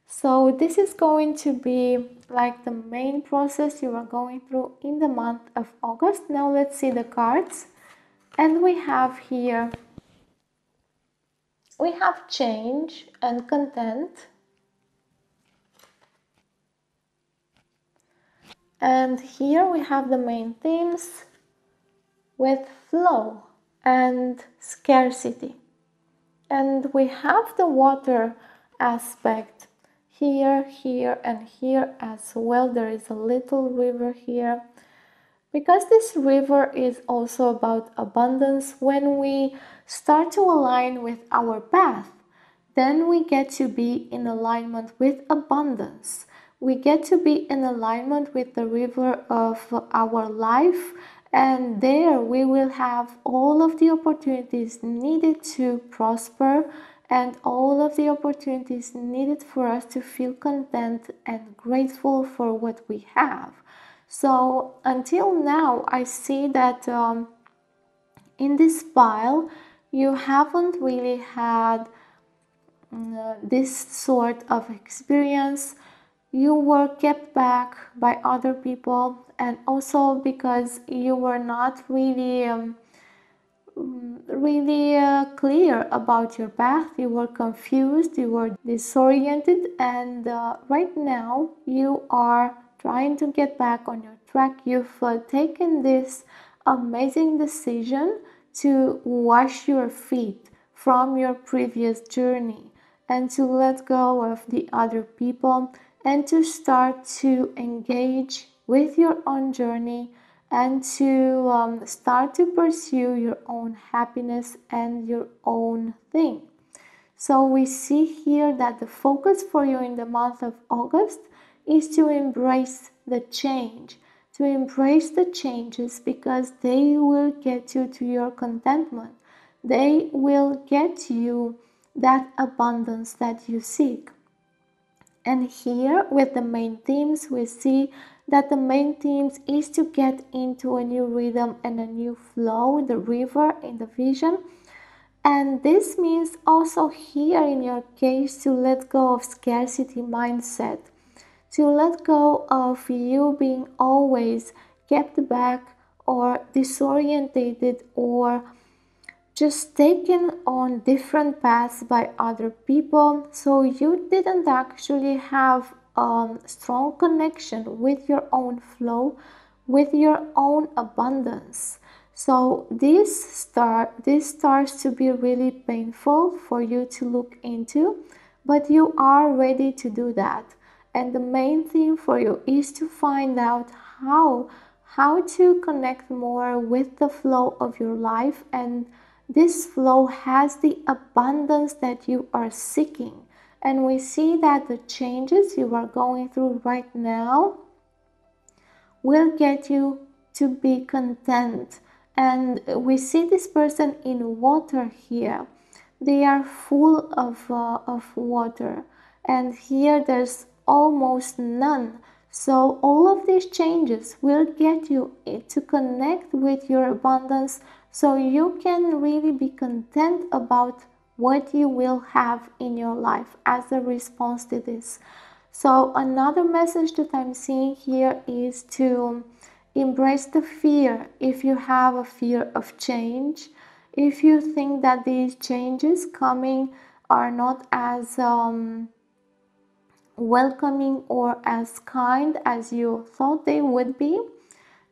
So this is going to be like the main process you are going through in the month of August. Now let's see the cards. And we have here, we have change and content. And here we have the main themes with flow and scarcity. And we have the water aspect here, here, and here as well. There is a little river here, because this river is also about abundance. When we start to align with our path, then we get to be in alignment with abundance. We get to be in alignment with the river of our life, and there we will have all of the opportunities needed to prosper, and all of the opportunities needed for us to feel content and grateful for what we have. So until now, I see that in this pile, you haven't really had this sort of experience. You were kept back by other people, and also because you were not really clear about your path. You were confused, you were disoriented, and right now you are trying to get back on your track. You've taken this amazing decision to wash your feet from your previous journey and to let go of the other people and to start to engage with your own journey and to start to pursue your own happiness and your own thing. So we see here that the focus for you in the month of August is to embrace the change, to embrace the changes, because they will get you to your contentment. They will get you that abundance that you seek. And here with the main themes, we see that the main themes is to get into a new rhythm and a new flow, the river in the vision. And this means also here in your case to let go of scarcity mindset, to let go of you being always kept back or disorientated or just taken on different paths by other people. So you didn't actually have a strong connection with your own flow, with your own abundance. So this starts to be really painful for you to look into, but you are ready to do that. And the main thing for you is to find out how to connect more with the flow of your life, and this flow has the abundance that you are seeking. And we see that the changes you are going through right now will get you to be content. And we see this person in water here. They are full of water, and here there's almost none. So all of these changes will get you to connect with your abundance, so you can really be content about what you will have in your life as a response to this. So another message that I'm seeing here is to embrace the fear. If you have a fear of change, if you think that these changes coming are not as welcoming or as kind as you thought they would be,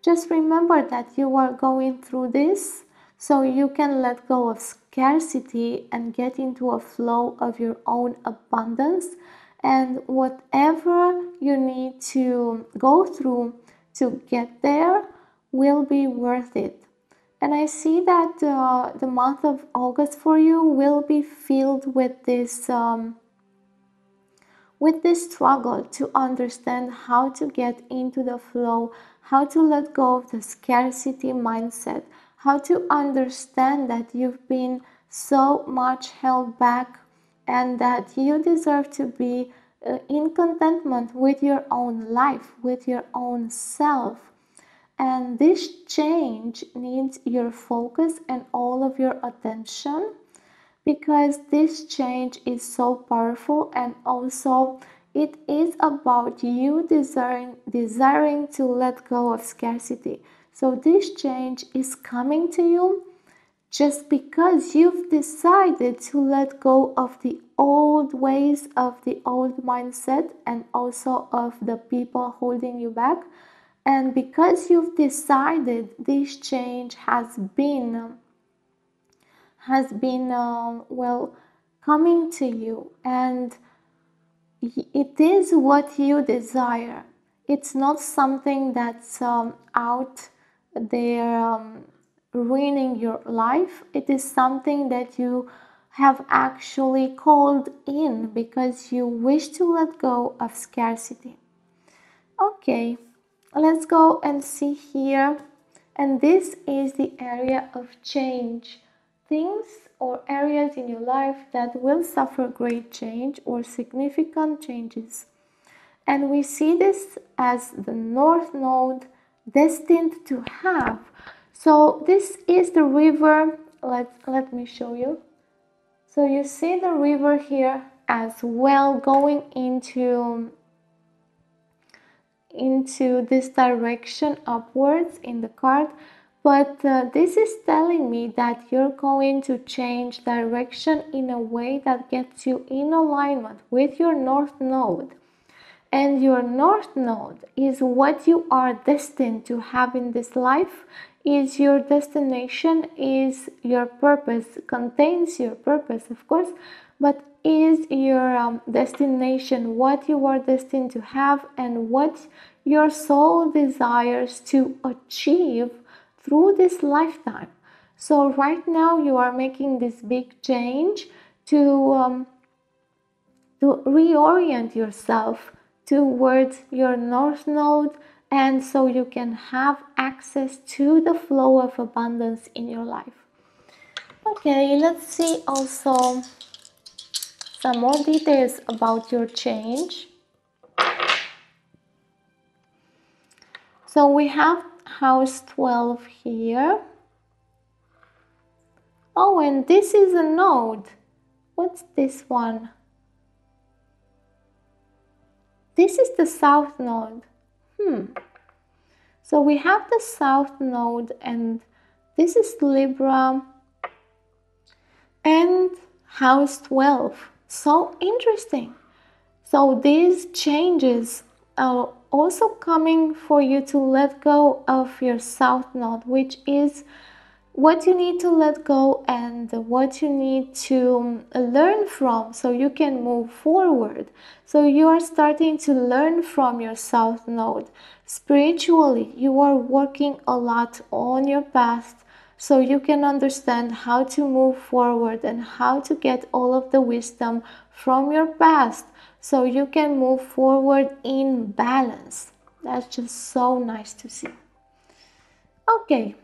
just remember that you are going through this so you can let go of scarcity and get into a flow of your own abundance. And whatever you need to go through to get there will be worth it. And I see that the month of August for you will be filled with this struggle to understand how to get into the flow, how to let go of the scarcity mindset, how to understand that you've been so much held back and that you deserve to be in contentment with your own life, with your own self. And this change needs your focus and all of your attention, because this change is so powerful, and also it is about you desiring to let go of scarcity. So this change is coming to you just because you've decided to let go of the old ways, of the old mindset, and also of the people holding you back. And because you've decided, this change has been well, coming to you, and it is what you desire. It's not something that's out there ruining your life. It is something that you have actually called in because you wish to let go of scarcity. Okay, let's go and see here. And this is the area of change. Things or areas in your life that will suffer great change or significant changes. And we see this as the North Node destined to have. So this is the river. Let me show you. So you see the river here as well going into this direction upwards in the card, but this is telling me that you're going to change direction in a way that gets you in alignment with your North Node. And your North Node is what you are destined to have in this life, is your destination, is your purpose, contains your purpose, of course, but is your destination, what you are destined to have and what your soul desires to achieve through this lifetime. So right now you are making this big change to reorient yourself towards your North Node, and so you can have access to the flow of abundance in your life. Okay, let's see also some more details about your change. So we have house 12 here. Oh, and this is a node. What's this one? This is the South Node. So we have the South Node, and this is Libra and house 12. So interesting. So these changes also coming for you to let go of your south node, which is what you need to let go and what you need to learn from so you can move forward. So you are starting to learn from your south node. Spiritually, you are working a lot on your past so you can understand how to move forward and how to get all of the wisdom from your past so you can move forward in balance. That's just so nice to see. Okay.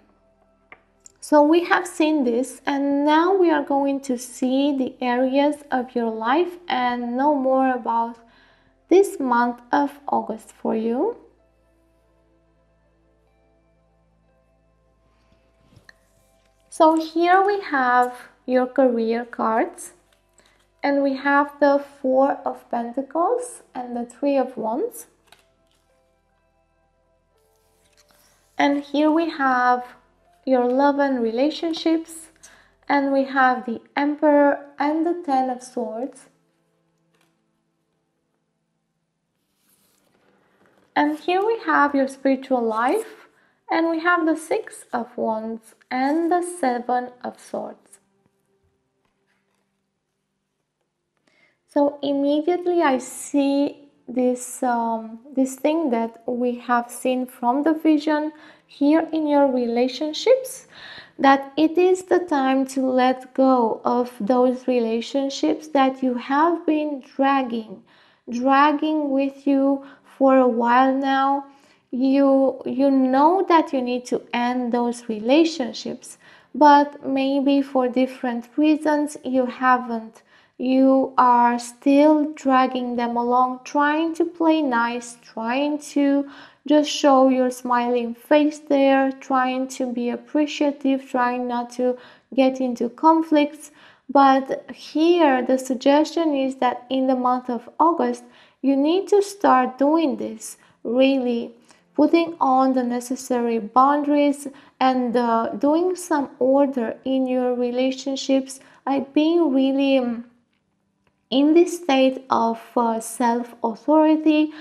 So we have seen this, and now we are going to see the areas of your life and know more about this month of August for you. So here we have your career cards, and we have the Four of Pentacles and the Three of Wands. And here we have your love and relationships, and we have the Emperor and the Ten of Swords. And here we have your spiritual life, and we have the Six of Wands and the Seven of Swords. So immediately I see this thing that we have seen from the vision here in your relationships, that it is the time to let go of those relationships that you have been dragging with you for a while now. You know that you need to end those relationships, but maybe for different reasons you haven't. You are still dragging them along, trying to play nice, trying to just show your smiling face there, trying to be appreciative, trying not to get into conflicts. But here the suggestion is that in the month of August, you need to start doing this, really putting on the necessary boundaries and doing some order in your relationships, like being really in this state of self-authority,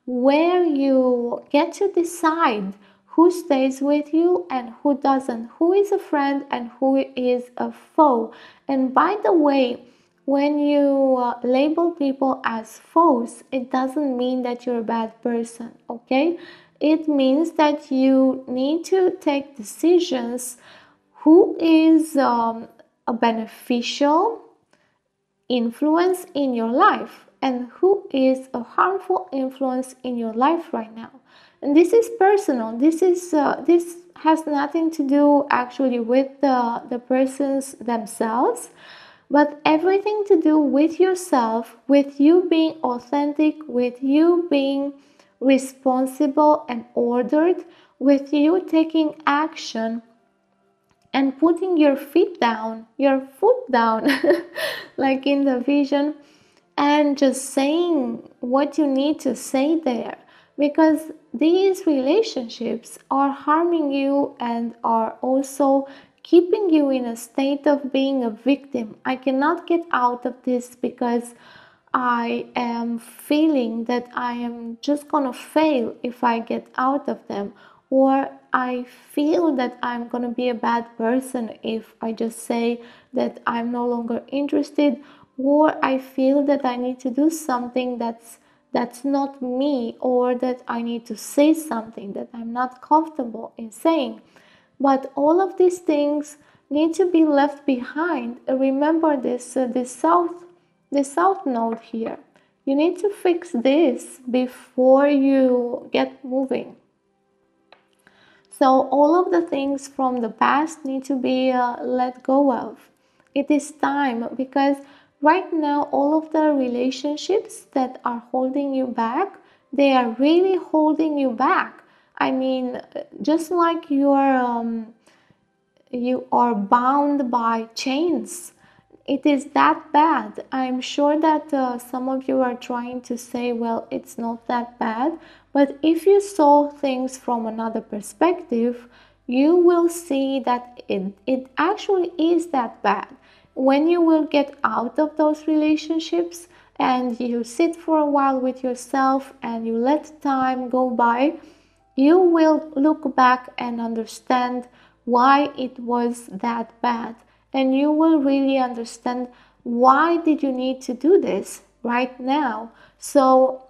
where you get to decide who stays with you and who doesn't, who is a friend and who is a foe. And by the way, when you label people as foes, it doesn't mean that you're a bad person, okay? It means that you need to take decisions who is a beneficial influence in your life and who is a harmful influence in your life right now. And this is personal. This has nothing to do actually with the persons themselves, but everything to do with yourself, with you being authentic, with you being responsible and ordered, with you taking action and putting your foot down, like in the vision, and just saying what you need to say there. Because these relationships are harming you and are also keeping you in a state of being a victim. I cannot get out of this because I am feeling that I am just gonna fail if I get out of them, or I feel that I'm gonna be a bad person if I just say that I'm no longer interested, or I feel that I need to do something that's not me, or that I need to say something that I'm not comfortable in saying. But all of these things need to be left behind. Remember this south node here. You need to fix this before you get moving. So all of the things from the past need to be let go of. It is time, because right now all of the relationships that are holding you back, they are really holding you back. I mean, just like you are bound by chains. It is that bad. I'm sure that some of you are trying to say, well, it's not that bad. But if you saw things from another perspective, you will see that it actually is that bad. When you will get out of those relationships and you sit for a while with yourself and you let time go by, you will look back and understand why it was that bad, and you will really understand why did you need to do this right now. So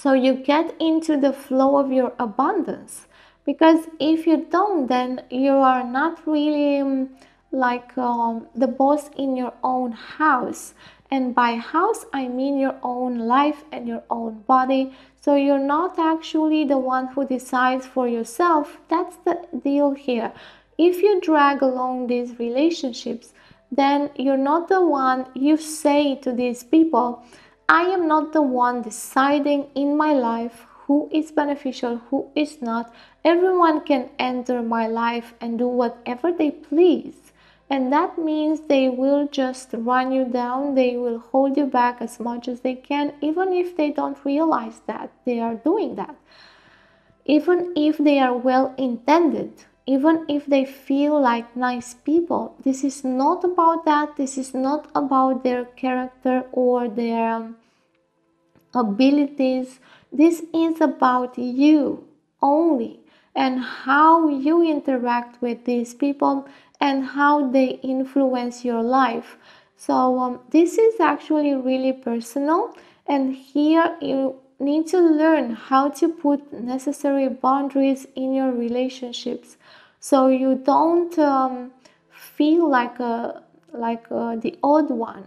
you get into the flow of your abundance, because if you don't, then you are not really the boss in your own house. And by house I mean your own life and your own body. So you're not actually the one who decides for yourself. That's the deal here. If you drag along these relationships, then you're not the one. You say to these people, I am not the one deciding in my life who is beneficial, who is not. Everyone can enter my life and do whatever they please. And that means they will just run you down, they will hold you back as much as they can, even if they don't realize that they are doing that. Even if they are well intended, even if they feel like nice people. This is not about that. This is not about their character or their abilities. This is about you only, and how you interact with these people and how they influence your life. So this is actually really personal, and here you need to learn how to put necessary boundaries in your relationships, so you don't feel like the odd one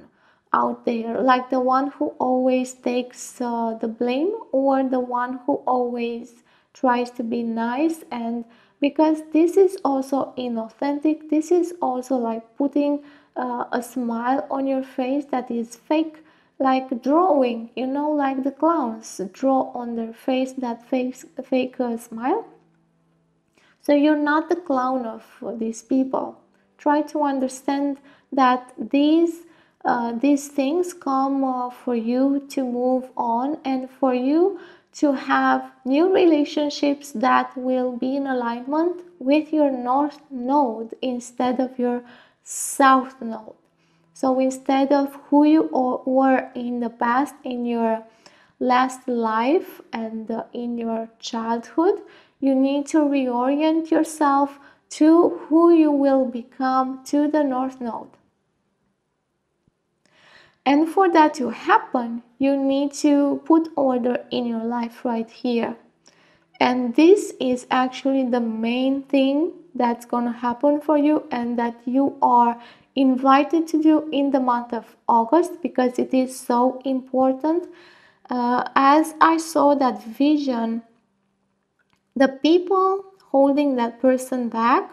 out there, like the one who always takes the blame, or the one who always tries to be nice. And because this is also inauthentic, this is also like putting a smile on your face that is fake, like drawing, like the clowns draw on their face that fake smile. So you're not the clown of these people. Try to understand that these things come for you to move on, and for you to have new relationships that will be in alignment with your north node instead of your south node. So instead of who you were in the past, in your last life and in your childhood, you need to reorient yourself to who you will become, to the north node. And for that to happen, you need to put order in your life right here. And this is actually the main thing that's going to happen for you, and that you are invited to do in the month of August, because it is so important. As I saw that vision, the people holding that person back,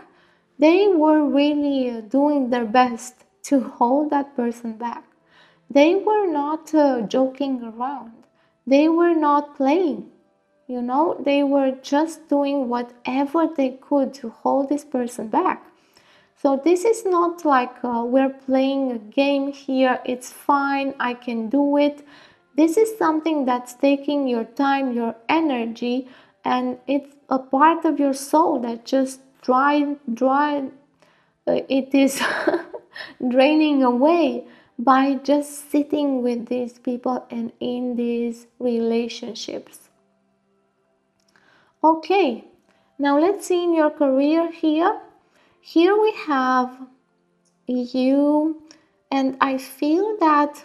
they were really doing their best to hold that person back. They were not joking around. They were not playing. They were just doing whatever they could to hold this person back. So this is not like we're playing a game here, it's fine, I can do it. This is something that's taking your time, your energy, and it's a part of your soul that just it is draining away by just sitting with these people and in these relationships. Okay, now let's see in your career here. Here we have you, and I feel that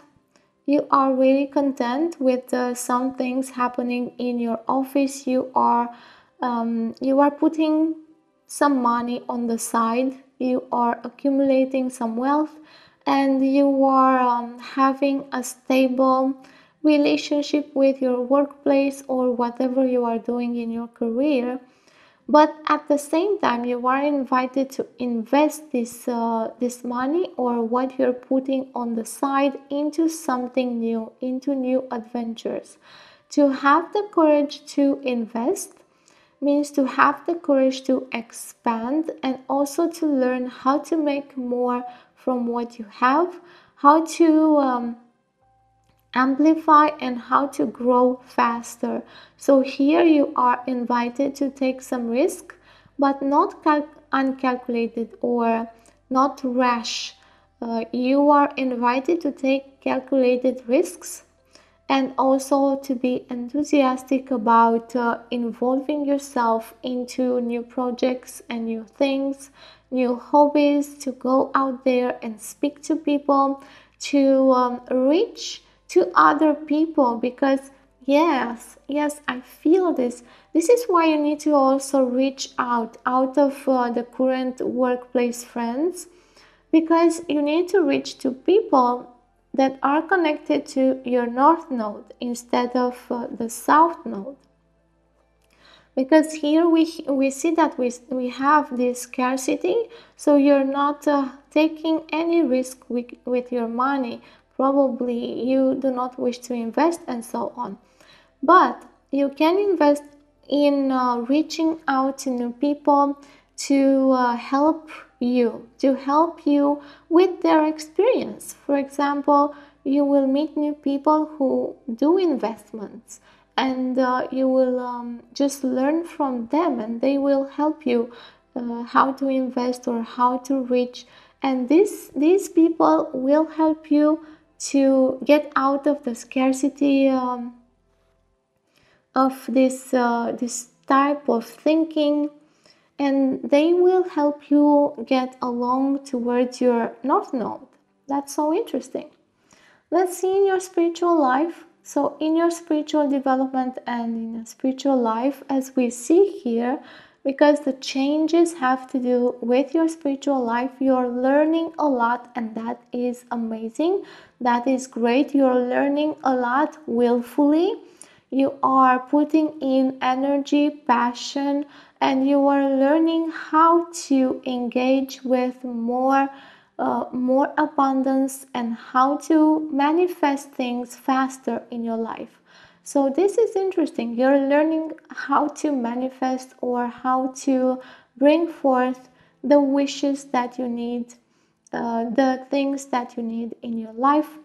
you are really content with some things happening in your office. You are putting some money on the side. You are accumulating some wealth, and you are having a stable relationship with your workplace or whatever you are doing in your career. But at the same time, you are invited to invest this money, or what you're putting on the side, into something new, into new adventures. To have the courage to invest means to have the courage to expand, and also to learn how to make more from what you have, how to amplify, and how to grow faster. So here you are invited to take some risk, but not uncalculated or not rash. You are invited to take calculated risks and also to be enthusiastic about involving yourself into new projects and new things, new hobbies, to go out there and speak to people, to reach to other people, because yes, I feel this. This is why you need to also reach out of the current workplace friends, because you need to reach to people that are connected to your north node instead of the south node. Because here we see that we have this scarcity, so you're not taking any risk with your money. Probably you do not wish to invest and so on, but you can invest in reaching out to new people to help you with their experience. For example, you will meet new people who do investments, and you will just learn from them, and they will help you how to invest or how to reach. And these people will help you to get out of the scarcity of this type of thinking, and they will help you get along towards your north node. That's so interesting. Let's see in your spiritual life. So in your spiritual development and in your spiritual life, as we see here, because the changes have to do with your spiritual life, you're learning a lot, and that is amazing. That is great. You're learning a lot willfully. You are putting in energy, passion, and you are learning how to engage with more abundance and how to manifest things faster in your life. So this is interesting. You're learning how to manifest or how to bring forth the wishes that you need, the things that you need in your life.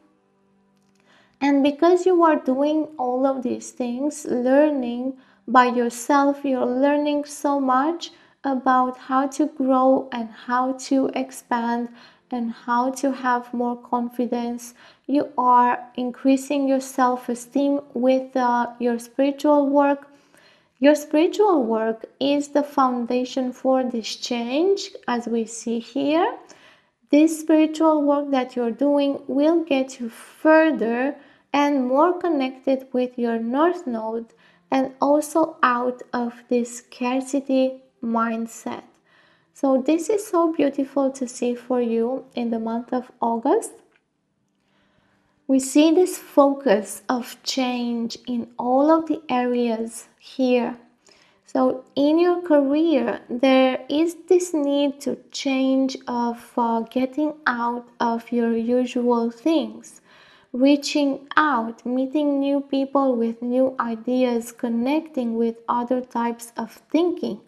And because you are doing all of these things, learning by yourself, you're learning so much about how to grow and how to expand and how to have more confidence. You are increasing your self-esteem with your spiritual work. Your spiritual work is the foundation for this change, as we see here. This spiritual work that you're doing will get you further and more connected with your north node, and also out of this scarcity mindset. So this is so beautiful to see for you in the month of August. We see this focus of change in all of the areas here. So in your career, there is this need to change of getting out of your usual things, reaching out, meeting new people with new ideas, connecting with other types of thinking.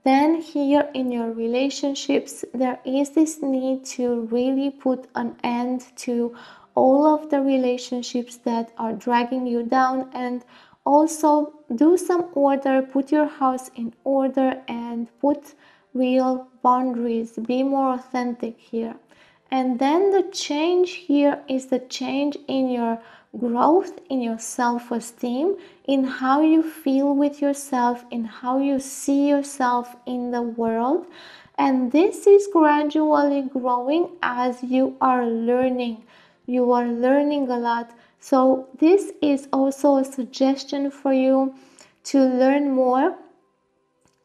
Then here in your relationships, there is this need to really put an end to all of the relationships that are dragging you down, and also do some order, put your house in order and put real boundaries, be more authentic here. And then the change here is the change in your growth, in your self-esteem, in how you feel with yourself, in how you see yourself in the world. And this is gradually growing as you are learning. You are learning a lot. So this is also a suggestion for you to learn more,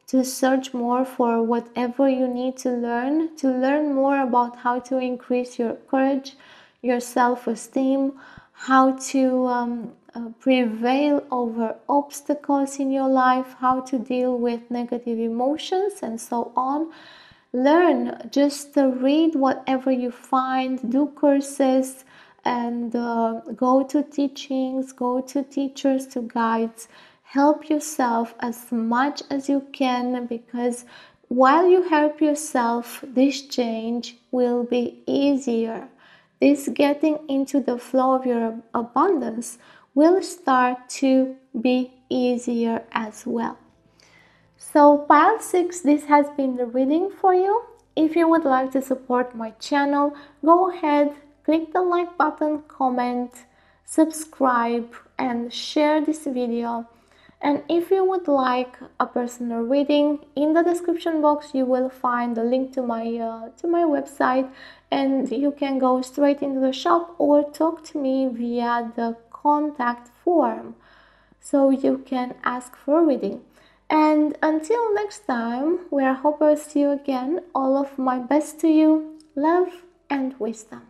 to search more for whatever you need to learn more about how to increase your courage, your self-esteem, how to prevail over obstacles in your life, how to deal with negative emotions, and so on. Learn, just read whatever you find, do courses, and go to teachings, go to teachers, to guides. Help yourself as much as you can, because while you help yourself, this change will be easier. This getting into the flow of your abundance will start to be easier as well. So pile 6, this has been the reading for you. If you would like to support my channel, go ahead, click the like button, comment, subscribe, and share this video. And if you would like a personal reading, in the description box you will find the link to my website, and you can go straight into the shop or talk to me via the contact form, so you can ask for a reading. And until next time, where I hope I'll see you again, all of my best to you, love and wisdom.